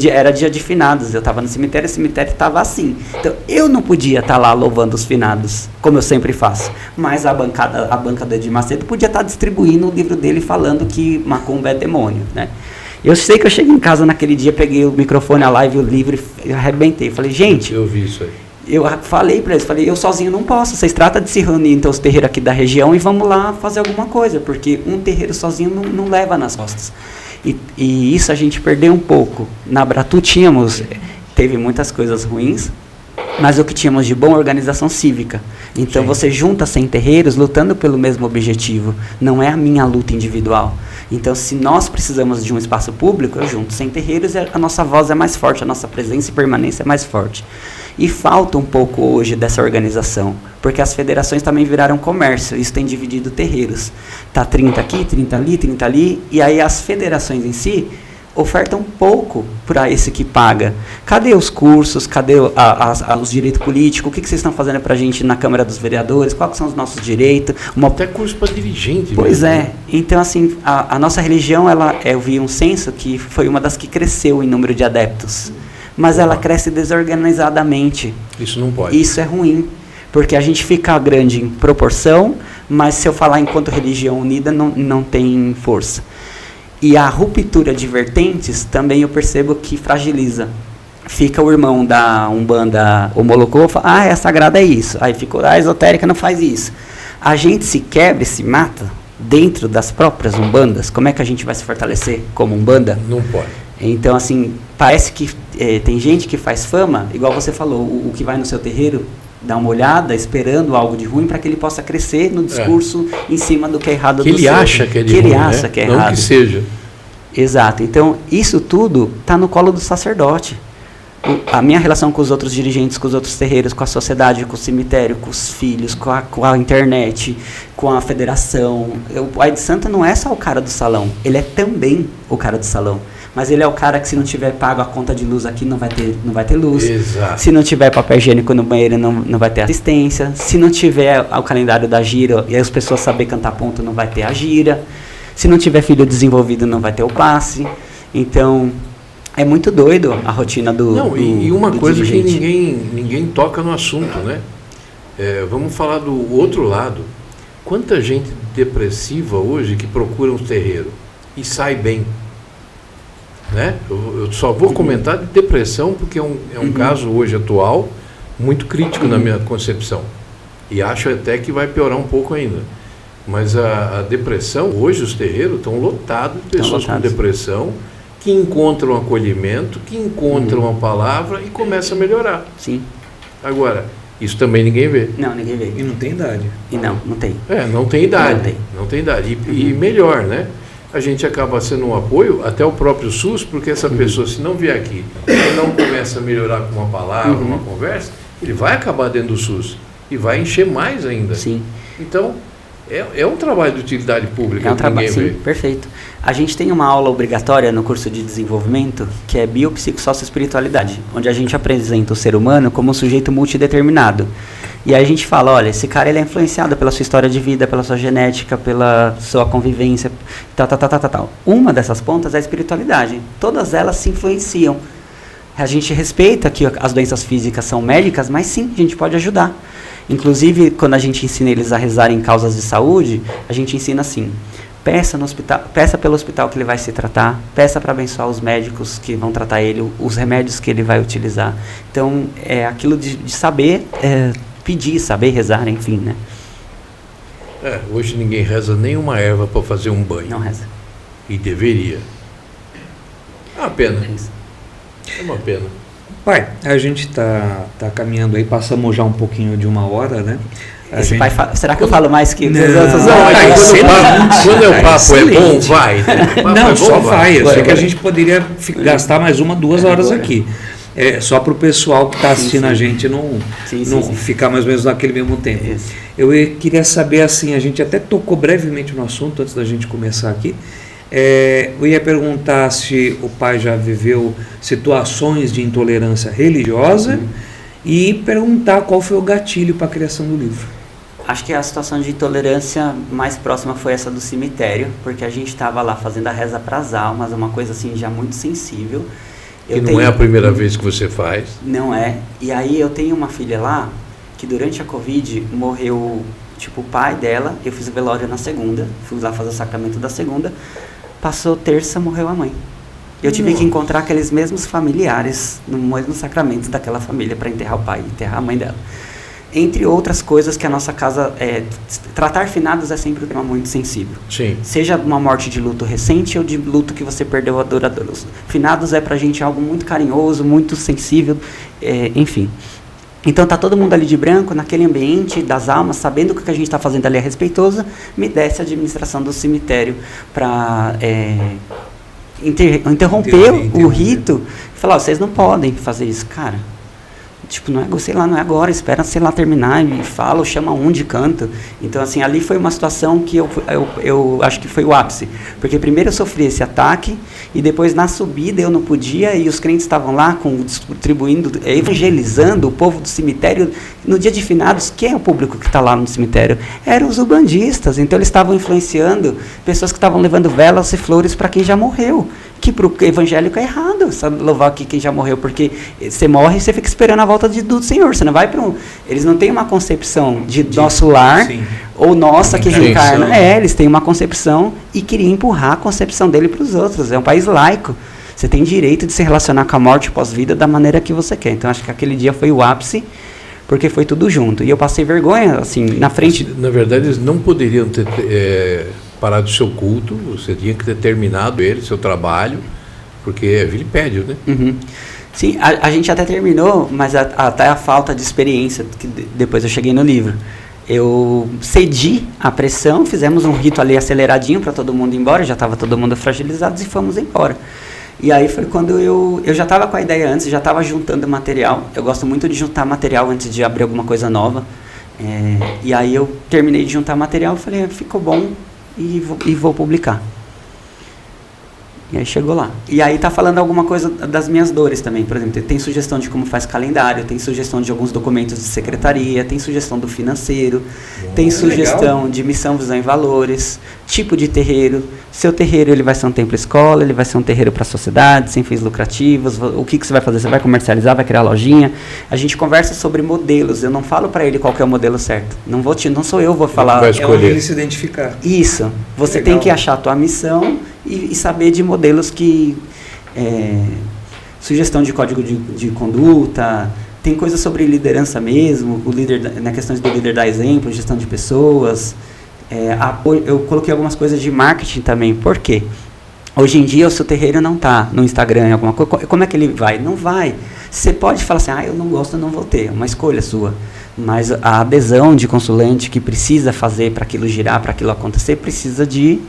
era dia de finados, eu estava no cemitério, o cemitério estava assim. Então, eu não podia estar lá louvando os finados, como eu sempre faço, mas a banca do Edir Macedo podia estar distribuindo o livro dele falando que macumba é demônio, né? Eu sei que eu cheguei em casa naquele dia, peguei o microfone, a live, o livro e arrebentei. Falei, gente... Eu vi isso aí. Eu falei para eles, eu sozinho não posso, vocês tratam de se reunir então os terreiros aqui da região e vamos lá fazer alguma coisa, porque um terreiro sozinho não leva nas costas. E isso a gente perdeu um pouco. Na Bratu teve muitas coisas ruins, mas o que tínhamos de bom, organização cívica. Então, sim, você junta 100 terreiros lutando pelo mesmo objetivo. Não é a minha luta individual. Então, se nós precisamos de um espaço público, eu junto 100 terreiros e a nossa voz é mais forte, a nossa presença e permanência é mais forte. E falta um pouco hoje dessa organização, porque as federações também viraram comércio, isso tem dividido terreiros. Tá 30 aqui, 30 ali, 30 ali, e aí as federações em si ofertam pouco para esse que paga. Cadê os cursos? Cadê os direitos políticos? O que vocês estão fazendo para a gente na Câmara dos Vereadores? Quais são os nossos direitos? Até curso para dirigente. Pois mesmo, é. Né? Então, assim, a nossa religião, eu vi um censo que foi uma das que cresceu em número de adeptos. Mas ela cresce desorganizadamente. Isso não pode. Isso é ruim, porque a gente fica grande em proporção, mas se eu falar enquanto religião unida, não tem força. E a ruptura de vertentes também eu percebo que fragiliza. Fica o irmão da Umbanda homologou, fala, é sagrada, é isso. Aí ficou, a esotérica não faz isso. A gente se quebra e se mata dentro das próprias Umbandas. Como é que a gente vai se fortalecer como Umbanda? Não pode. Então, assim, parece que tem gente que faz fama, igual você falou, o que vai no seu terreiro, dá uma olhada, esperando algo de ruim, para que ele possa crescer no discurso em cima do que é errado do seu. Que ele acha que é de ruim, ele acha que é errado. Não que seja. Exato. Então, isso tudo está no colo do sacerdote. A minha relação com os outros dirigentes, com os outros terreiros, com a sociedade, com o cemitério, com os filhos, com a internet, com a federação. O pai de santo não é só o cara do salão, ele é também o cara do salão. Mas ele é o cara que, se não tiver pago a conta de luz aqui, não vai ter luz. Exato. Se não tiver papel higiênico no banheiro, não vai ter assistência. Se não tiver o calendário da gira e as pessoas saber cantar ponto, não vai ter a gira. Se não tiver filho desenvolvido, não vai ter o passe. Então, é muito doido a rotina do e uma do coisa dirigente. que ninguém toca no assunto, né? Vamos falar do outro lado. Quanta gente depressiva hoje que procura um terreiro e sai bem. Né? Eu só vou comentar de depressão porque é um caso hoje atual muito crítico na minha concepção e acho até que vai piorar um pouco ainda, mas a depressão, hoje os terreiros estão lotados de pessoas com depressão que encontram acolhimento, que encontram a palavra e começam a melhorar. Sim. Agora, isso também ninguém vê. Não, ninguém vê. E não tem idade. E não tem. Não tem idade. Não tem idade. E melhor, né? A gente acaba sendo um apoio, até o próprio SUS, porque essa pessoa, se não vier aqui e não começa a melhorar com uma palavra, uma conversa, ele vai acabar dentro do SUS e vai encher mais ainda. Sim. Então, é um trabalho de utilidade pública. É um trabalho, sim, vê. Perfeito. A gente tem uma aula obrigatória no curso de desenvolvimento, que é Biopsicossociespiritualidade, onde a gente apresenta o ser humano como um sujeito multideterminado. E aí a gente fala, olha, esse cara ele é influenciado pela sua história de vida, pela sua genética, pela sua convivência, tal. Uma dessas pontas é a espiritualidade. Todas elas se influenciam. A gente respeita que as doenças físicas são médicas, mas sim, a gente pode ajudar. Inclusive, quando a gente ensina eles a rezar em causas de saúde, a gente ensina assim, peça no hospital, peça pelo hospital que ele vai se tratar, peça para abençoar os médicos que vão tratar ele, os remédios que ele vai utilizar. Então, é aquilo de saber pedir, saber rezar, enfim, né? Hoje ninguém reza nenhuma erva para fazer um banho. Não reza. E deveria. É uma pena. É uma pena. Pai, a gente tá caminhando aí, passamos já um pouquinho de 1 hora, né? Será que eu falo mais que os outros? Quando o papo é bom, vai. Né? Não, só vai. Eu sei que a gente poderia gastar mais 1, 2 horas aqui. Só para o pessoal que está assistindo a gente não ficar mais ou menos naquele mesmo tempo. Isso. Eu queria saber, assim, a gente até tocou brevemente no assunto antes da gente começar aqui. Eu ia perguntar se o pai já viveu situações de intolerância religiosa e perguntar qual foi o gatilho para a criação do livro. Acho que a situação de intolerância mais próxima foi essa do cemitério, porque a gente estava lá fazendo a reza para as almas, uma coisa assim já muito sensível. E não é a primeira vez que você faz? Não é. E aí eu tenho uma filha lá que durante a Covid morreu, tipo, o pai dela. Eu fiz o velório na segunda, fui lá fazer o sacramento da segunda. Passou terça, morreu a mãe. Eu tive que encontrar aqueles mesmos familiares no mesmo sacramento daquela família para enterrar o pai, enterrar a mãe dela. Entre outras coisas que a nossa casa... tratar finados é sempre um tema muito sensível. Sim. Seja uma morte de luto recente ou de luto que você perdeu o adorador. Finados é pra gente algo muito carinhoso, muito sensível, enfim. Então tá todo mundo ali de branco, naquele ambiente das almas, sabendo que o que a gente está fazendo ali é respeitoso, me desce a administração do cemitério para interromper o rito e falar, vocês não podem fazer isso, cara. Tipo, não é, sei lá, não é agora, espera, sei lá, terminar e fala, ou chama um de canto. Então, assim, ali foi uma situação que eu acho que foi o ápice. Porque primeiro eu sofri esse ataque, e depois na subida eu não podia, e os crentes estavam lá distribuindo, evangelizando o povo do cemitério. No dia de finados, quem é o público que está lá no cemitério? Eram os ubandistas. Então eles estavam influenciando pessoas que estavam levando velas e flores para quem já morreu. Que para o evangélico é errado, sabe, louvar aqui quem já morreu, porque você morre e você fica esperando a volta do Senhor, você não vai para eles não têm uma concepção de nosso lar, sim, ou nossa que reencarna, eles têm uma concepção e queriam empurrar a concepção dele para os outros. É um país laico, você tem direito de se relacionar com a morte pós-vida da maneira que você quer. Então acho que aquele dia foi o ápice, porque foi tudo junto, e eu passei vergonha, assim, na frente. Na verdade eles não poderiam ter parado o seu culto, você tinha que ter terminado seu trabalho, porque é vilipédio, né? Uhum. Sim, a gente até terminou, mas até a falta de experiência, que depois eu cheguei no livro. Eu cedi à pressão, fizemos um rito ali aceleradinho para todo mundo ir embora, já estava todo mundo fragilizado e fomos embora. E aí foi quando eu já estava com a ideia antes, já estava juntando material. Eu gosto muito de juntar material antes de abrir alguma coisa nova. E aí eu terminei de juntar material e falei, ficou bom, e vou publicar. E aí chegou lá. E aí tá falando alguma coisa das minhas dores também. Por exemplo, tem sugestão de como faz calendário, tem sugestão de alguns documentos de secretaria, tem sugestão do financeiro, tem sugestão legal. De missão, visão e valores, tipo de terreiro. Seu terreiro ele vai ser um templo-escola, ele vai ser um terreiro para a sociedade, sem fins lucrativos. O que você vai fazer? Você vai comercializar, vai criar lojinha? A gente conversa sobre modelos. Eu não falo para ele qual que é o modelo certo. Não sou eu, vou falar. É onde ele se identificar. Isso. Você legal. Tem que achar a tua missão e saber de modelos que... sugestão de código de conduta, tem coisa sobre liderança mesmo, o líder, na questões do líder dar exemplo, gestão de pessoas. Eu coloquei algumas coisas de marketing também. Por quê? Hoje em dia o seu terreiro não está no Instagram, alguma coisa. Como é que ele vai? Não vai. Você pode falar assim, eu não gosto, eu não vou ter. É uma escolha sua. Mas a adesão de consulente que precisa fazer para aquilo girar, para aquilo acontecer, precisa de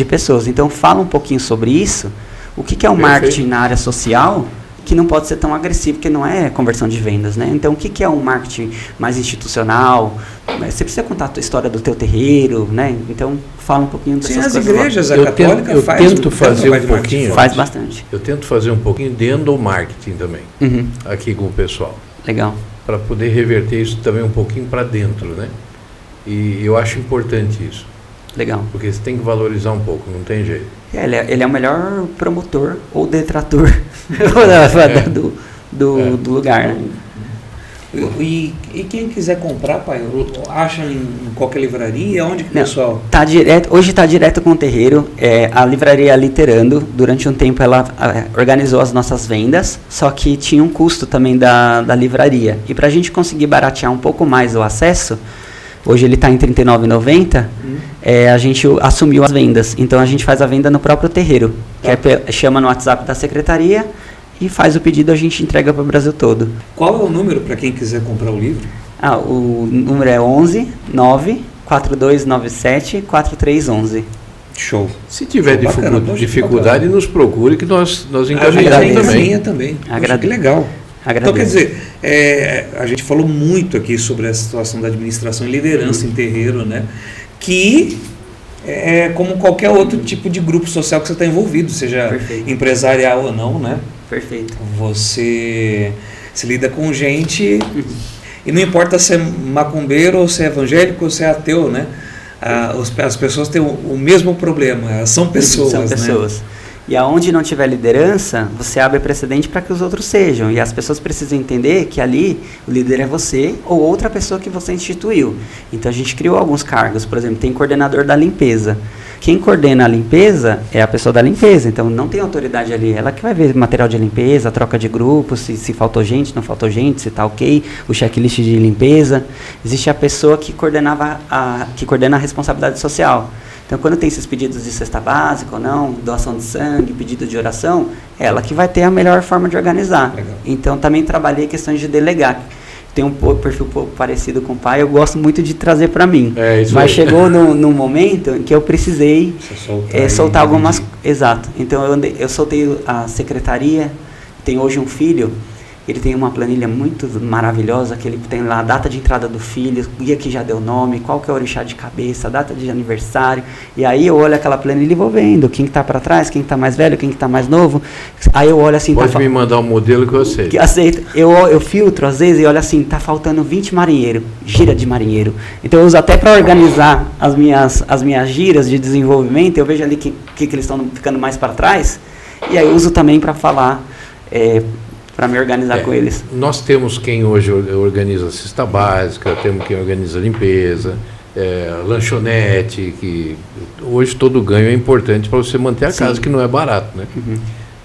pessoas. Então fala um pouquinho sobre isso. O que é o marketing na área social, que não pode ser tão agressivo, porque não é conversão de vendas, né? Então, o que é um marketing mais institucional? Você precisa contar a história do teu terreiro, né? Então, fala um pouquinho dessas coisas. Sim, as igrejas, a católica eu tento fazer um pouquinho. Faz bastante. Eu tento fazer um pouquinho de endomarketing também, aqui com o pessoal. Legal. Para poder reverter isso também um pouquinho para dentro, né? E eu acho importante isso. Legal. Porque você tem que valorizar um pouco, não tem jeito. Ele é o melhor promotor ou detrator do lugar, né? E quem quiser comprar, pai, acha em qualquer livraria? Onde que o pessoal... Hoje está direto com o terreiro. A livraria Literando, durante um tempo ela organizou as nossas vendas, só que tinha um custo também da livraria. E para a gente conseguir baratear um pouco mais o acesso, hoje ele está em R$ 39,90, a gente assumiu as vendas. Então a gente faz a venda no próprio terreiro, que chama no WhatsApp da secretaria, e faz o pedido, a gente entrega para o Brasil todo. Qual é o número para quem quiser comprar o livro? O número é 11 9 4297 4311. Show. Se tiver dificuldade, nos procure que nós encaminhamos também. Que legal. Agradeço. Então, quer dizer, a gente falou muito aqui sobre a situação da administração e liderança em terreiro, né? Que é como qualquer outro tipo de grupo social que você está envolvido, seja Perfeito. empresarial ou não, né? Perfeito. Você se lida com gente e não importa se é macumbeiro ou se é evangélico ou se é ateu, né? As pessoas têm o mesmo problema, elas são pessoas. São pessoas. Né? E aonde não tiver liderança, você abre precedente para que os outros sejam. E as pessoas precisam entender que ali o líder é você ou outra pessoa que você instituiu. Então a gente criou alguns cargos. Por exemplo, tem coordenador da limpeza. Quem coordena a limpeza é a pessoa da limpeza. Então não tem autoridade ali. Ela que vai ver material de limpeza, troca de grupos, se faltou gente, não faltou gente, se está ok, o checklist de limpeza. Existe a pessoa que coordena a responsabilidade social. Então, quando tem esses pedidos de cesta básica ou não, doação de sangue, pedido de oração, ela que vai ter a melhor forma de organizar. Legal. Então, também trabalhei questões de delegar. Tem um perfil um pouco parecido com o pai, eu gosto muito de trazer para mim. Mas chegou num momento em que eu precisei soltar algumas... Exato. Então, eu soltei a secretaria, tenho hoje um filho. Ele tem uma planilha muito maravilhosa, que ele tem lá a data de entrada do filho, o dia que já deu nome, qual que é o orixá de cabeça, a data de aniversário. E aí eu olho aquela planilha e vou vendo quem está para trás, quem está mais velho, quem está mais novo. Aí eu olho assim... Pode me mandar um modelo que eu aceito. Que aceito. Eu filtro às vezes e olho assim, está faltando 20 marinheiro, gira de marinheiro. Então eu uso até para organizar as minhas giras de desenvolvimento, eu vejo ali que eles estão ficando mais para trás, e aí eu uso também para falar... para me organizar com eles. Nós temos quem hoje organiza a cesta básica, temos quem organiza a limpeza, lanchonete, que hoje todo ganho é importante para você manter a casa, que não é barato, né? Uhum.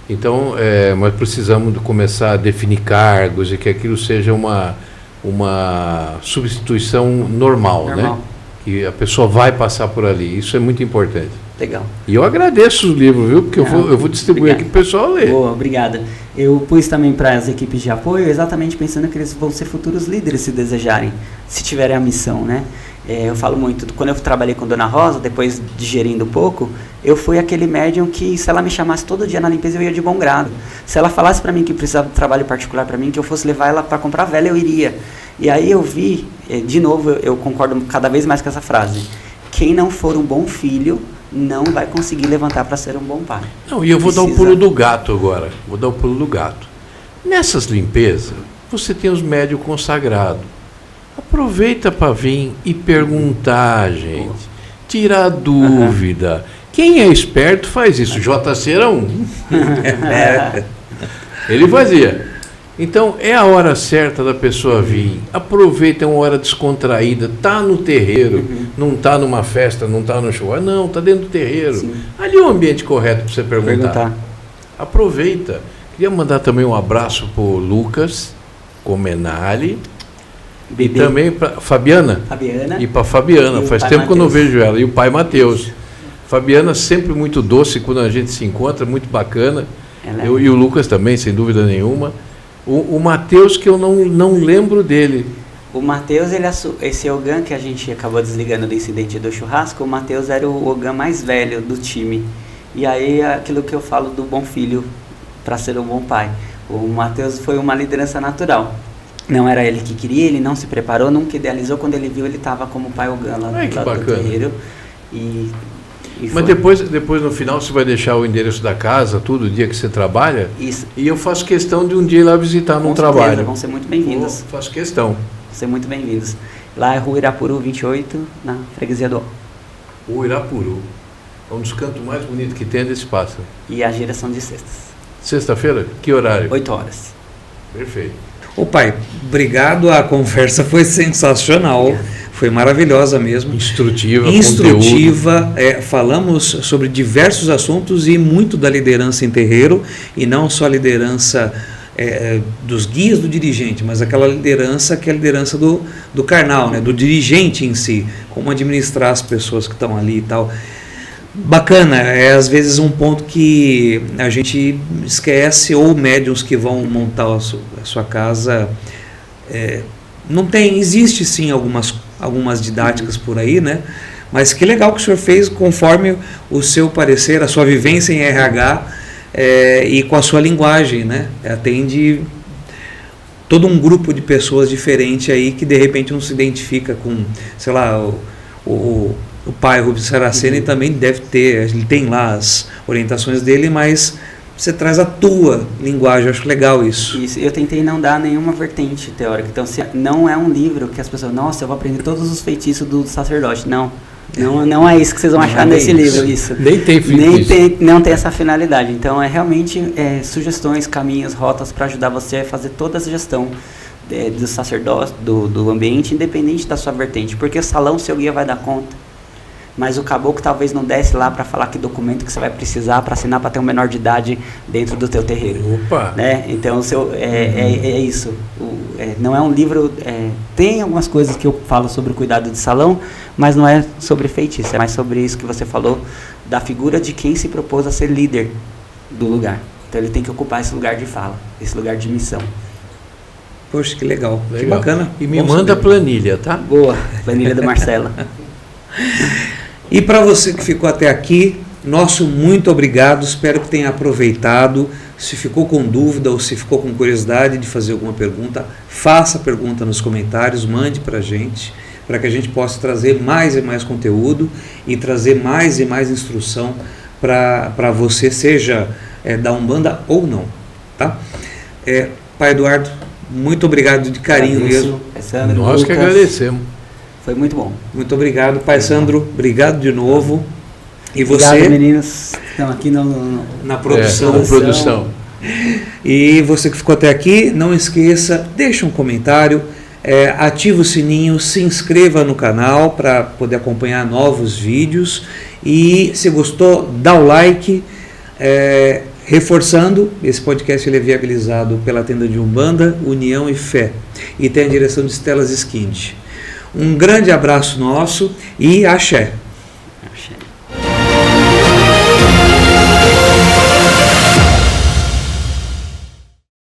Então, nós precisamos começar a definir cargos e que aquilo seja uma substituição normal, né? Que a pessoa vai passar por ali. Isso é muito importante. Legal. E eu agradeço os livros, viu? Porque eu vou distribuir aqui para o pessoal ler. Boa, obrigada. Eu pus também para as equipes de apoio, exatamente pensando que eles vão ser futuros líderes se desejarem, se tiverem a missão, né? Eu falo muito, quando eu trabalhei com Dona Rosa, depois digerindo um pouco, eu fui aquele médium que, se ela me chamasse todo dia na limpeza, eu ia de bom grado. Se ela falasse para mim que precisava de trabalho particular para mim, que eu fosse levar ela para comprar vela, eu iria. E aí eu vi, de novo, eu concordo cada vez mais com essa frase, quem não for um bom filho não vai conseguir levantar para ser um bom pai. Não, e eu vou dar o pulo do gato agora. Vou dar o pulo do gato. Nessas limpezas, você tem os médios consagrados. Aproveita para vir e perguntar, gente. Tirar dúvida. Quem é esperto faz isso. JC era um. Ele fazia. Então, é a hora certa da pessoa vir. Aproveita, é uma hora descontraída. Está no terreiro, não está numa festa, não está no show. Não, está dentro do terreiro. Sim. Ali é o ambiente correto para você perguntar. Aproveita. Queria mandar também um abraço para o Lucas Comenali. E também para Fabiana. E para Fabiana. Faz tempo que eu não vejo ela. E o pai Matheus. Fabiana sempre muito doce quando a gente se encontra, muito bacana. E o Lucas também, sem dúvida nenhuma. O Matheus, que eu não lembro dele. O Matheus, esse Ogã que a gente acabou desligando do incidente do churrasco, o Matheus era o Ogã mais velho do time. E aí, aquilo que eu falo do bom filho para ser um bom pai. O Matheus foi uma liderança natural. Não era ele que queria, ele não se preparou, nunca idealizou. Quando ele viu, ele estava como pai Ogã lá do terreiro. Mas depois no final você vai deixar o endereço da casa, tudo, o dia que você trabalha. Isso. E eu faço questão de um dia ir lá visitar no trabalho. Vão ser muito bem-vindos. Faço questão. Vão ser muito bem-vindos. Lá é Rua Irapuru 28, na freguesia do O Irapuru. É um dos cantos mais bonitos que tem desse pássaro. E as giras são de sextas. Sexta-feira? Que horário? 8 horas. Perfeito. Ô pai, obrigado, a conversa foi sensacional, foi maravilhosa mesmo. Instrutiva, falamos sobre diversos assuntos e muito da liderança em terreiro, e não só a liderança dos guias do dirigente, mas aquela liderança que é a liderança do carnal, né, do dirigente em si, como administrar as pessoas que estão ali e tal. Bacana, às vezes um ponto que a gente esquece, ou médiuns que vão montar a sua casa, existe sim algumas didáticas por aí, né? Mas que legal que o senhor fez conforme o seu parecer, a sua vivência em RH, e com a sua linguagem, né? Atende todo um grupo de pessoas diferente aí que de repente não se identifica com, sei lá, o pai Rubens Saraceni também deve ter, ele tem lá as orientações dele, mas você traz a tua linguagem, eu acho legal isso. Isso, eu tentei não dar nenhuma vertente teórica, então não é um livro que as pessoas, nossa, eu vou aprender todos os feitiços do sacerdote, não é isso que vocês vão achar nesse livro, isso. Nem tem feitiço. Não tem essa finalidade, então é realmente sugestões, caminhos, rotas para ajudar você a fazer toda essa gestão do sacerdócio, do ambiente, independente da sua vertente, porque o salão seu guia vai dar conta. Mas o caboclo talvez não desce lá para falar que documento que você vai precisar para assinar para ter um menor de idade dentro do teu terreiro. Opa! Né? Então, é isso. Não é um livro... tem algumas coisas que eu falo sobre o cuidado de salão, mas não é sobre feitiço. É mais sobre isso que você falou, da figura de quem se propôs a ser líder do lugar. Então, ele tem que ocupar esse lugar de fala, esse lugar de missão. Poxa, que legal. Que bacana. E me manda a planilha, tá? Boa, planilha da Marcela. E para você que ficou até aqui, nosso muito obrigado, espero que tenha aproveitado. Se ficou com dúvida ou se ficou com curiosidade de fazer alguma pergunta, faça a pergunta nos comentários, mande para a gente, para que a gente possa trazer mais e mais conteúdo e trazer mais e mais instrução para você, seja da Umbanda ou não, tá? Pai Eduardo, muito obrigado de carinho mesmo. Nós que agradecemos. Foi muito bom. Muito obrigado, Pai Sandro. Obrigado de novo. E obrigado, você, meninos, estão aqui na produção. E você que ficou até aqui, não esqueça, deixa um comentário, ativa o sininho, se inscreva no canal para poder acompanhar novos vídeos. E se gostou, dá o like. Reforçando, esse podcast ele é viabilizado pela Tenda de Umbanda, União e Fé, e tem a direção de Stelas Skind. Um grande abraço nosso e axé!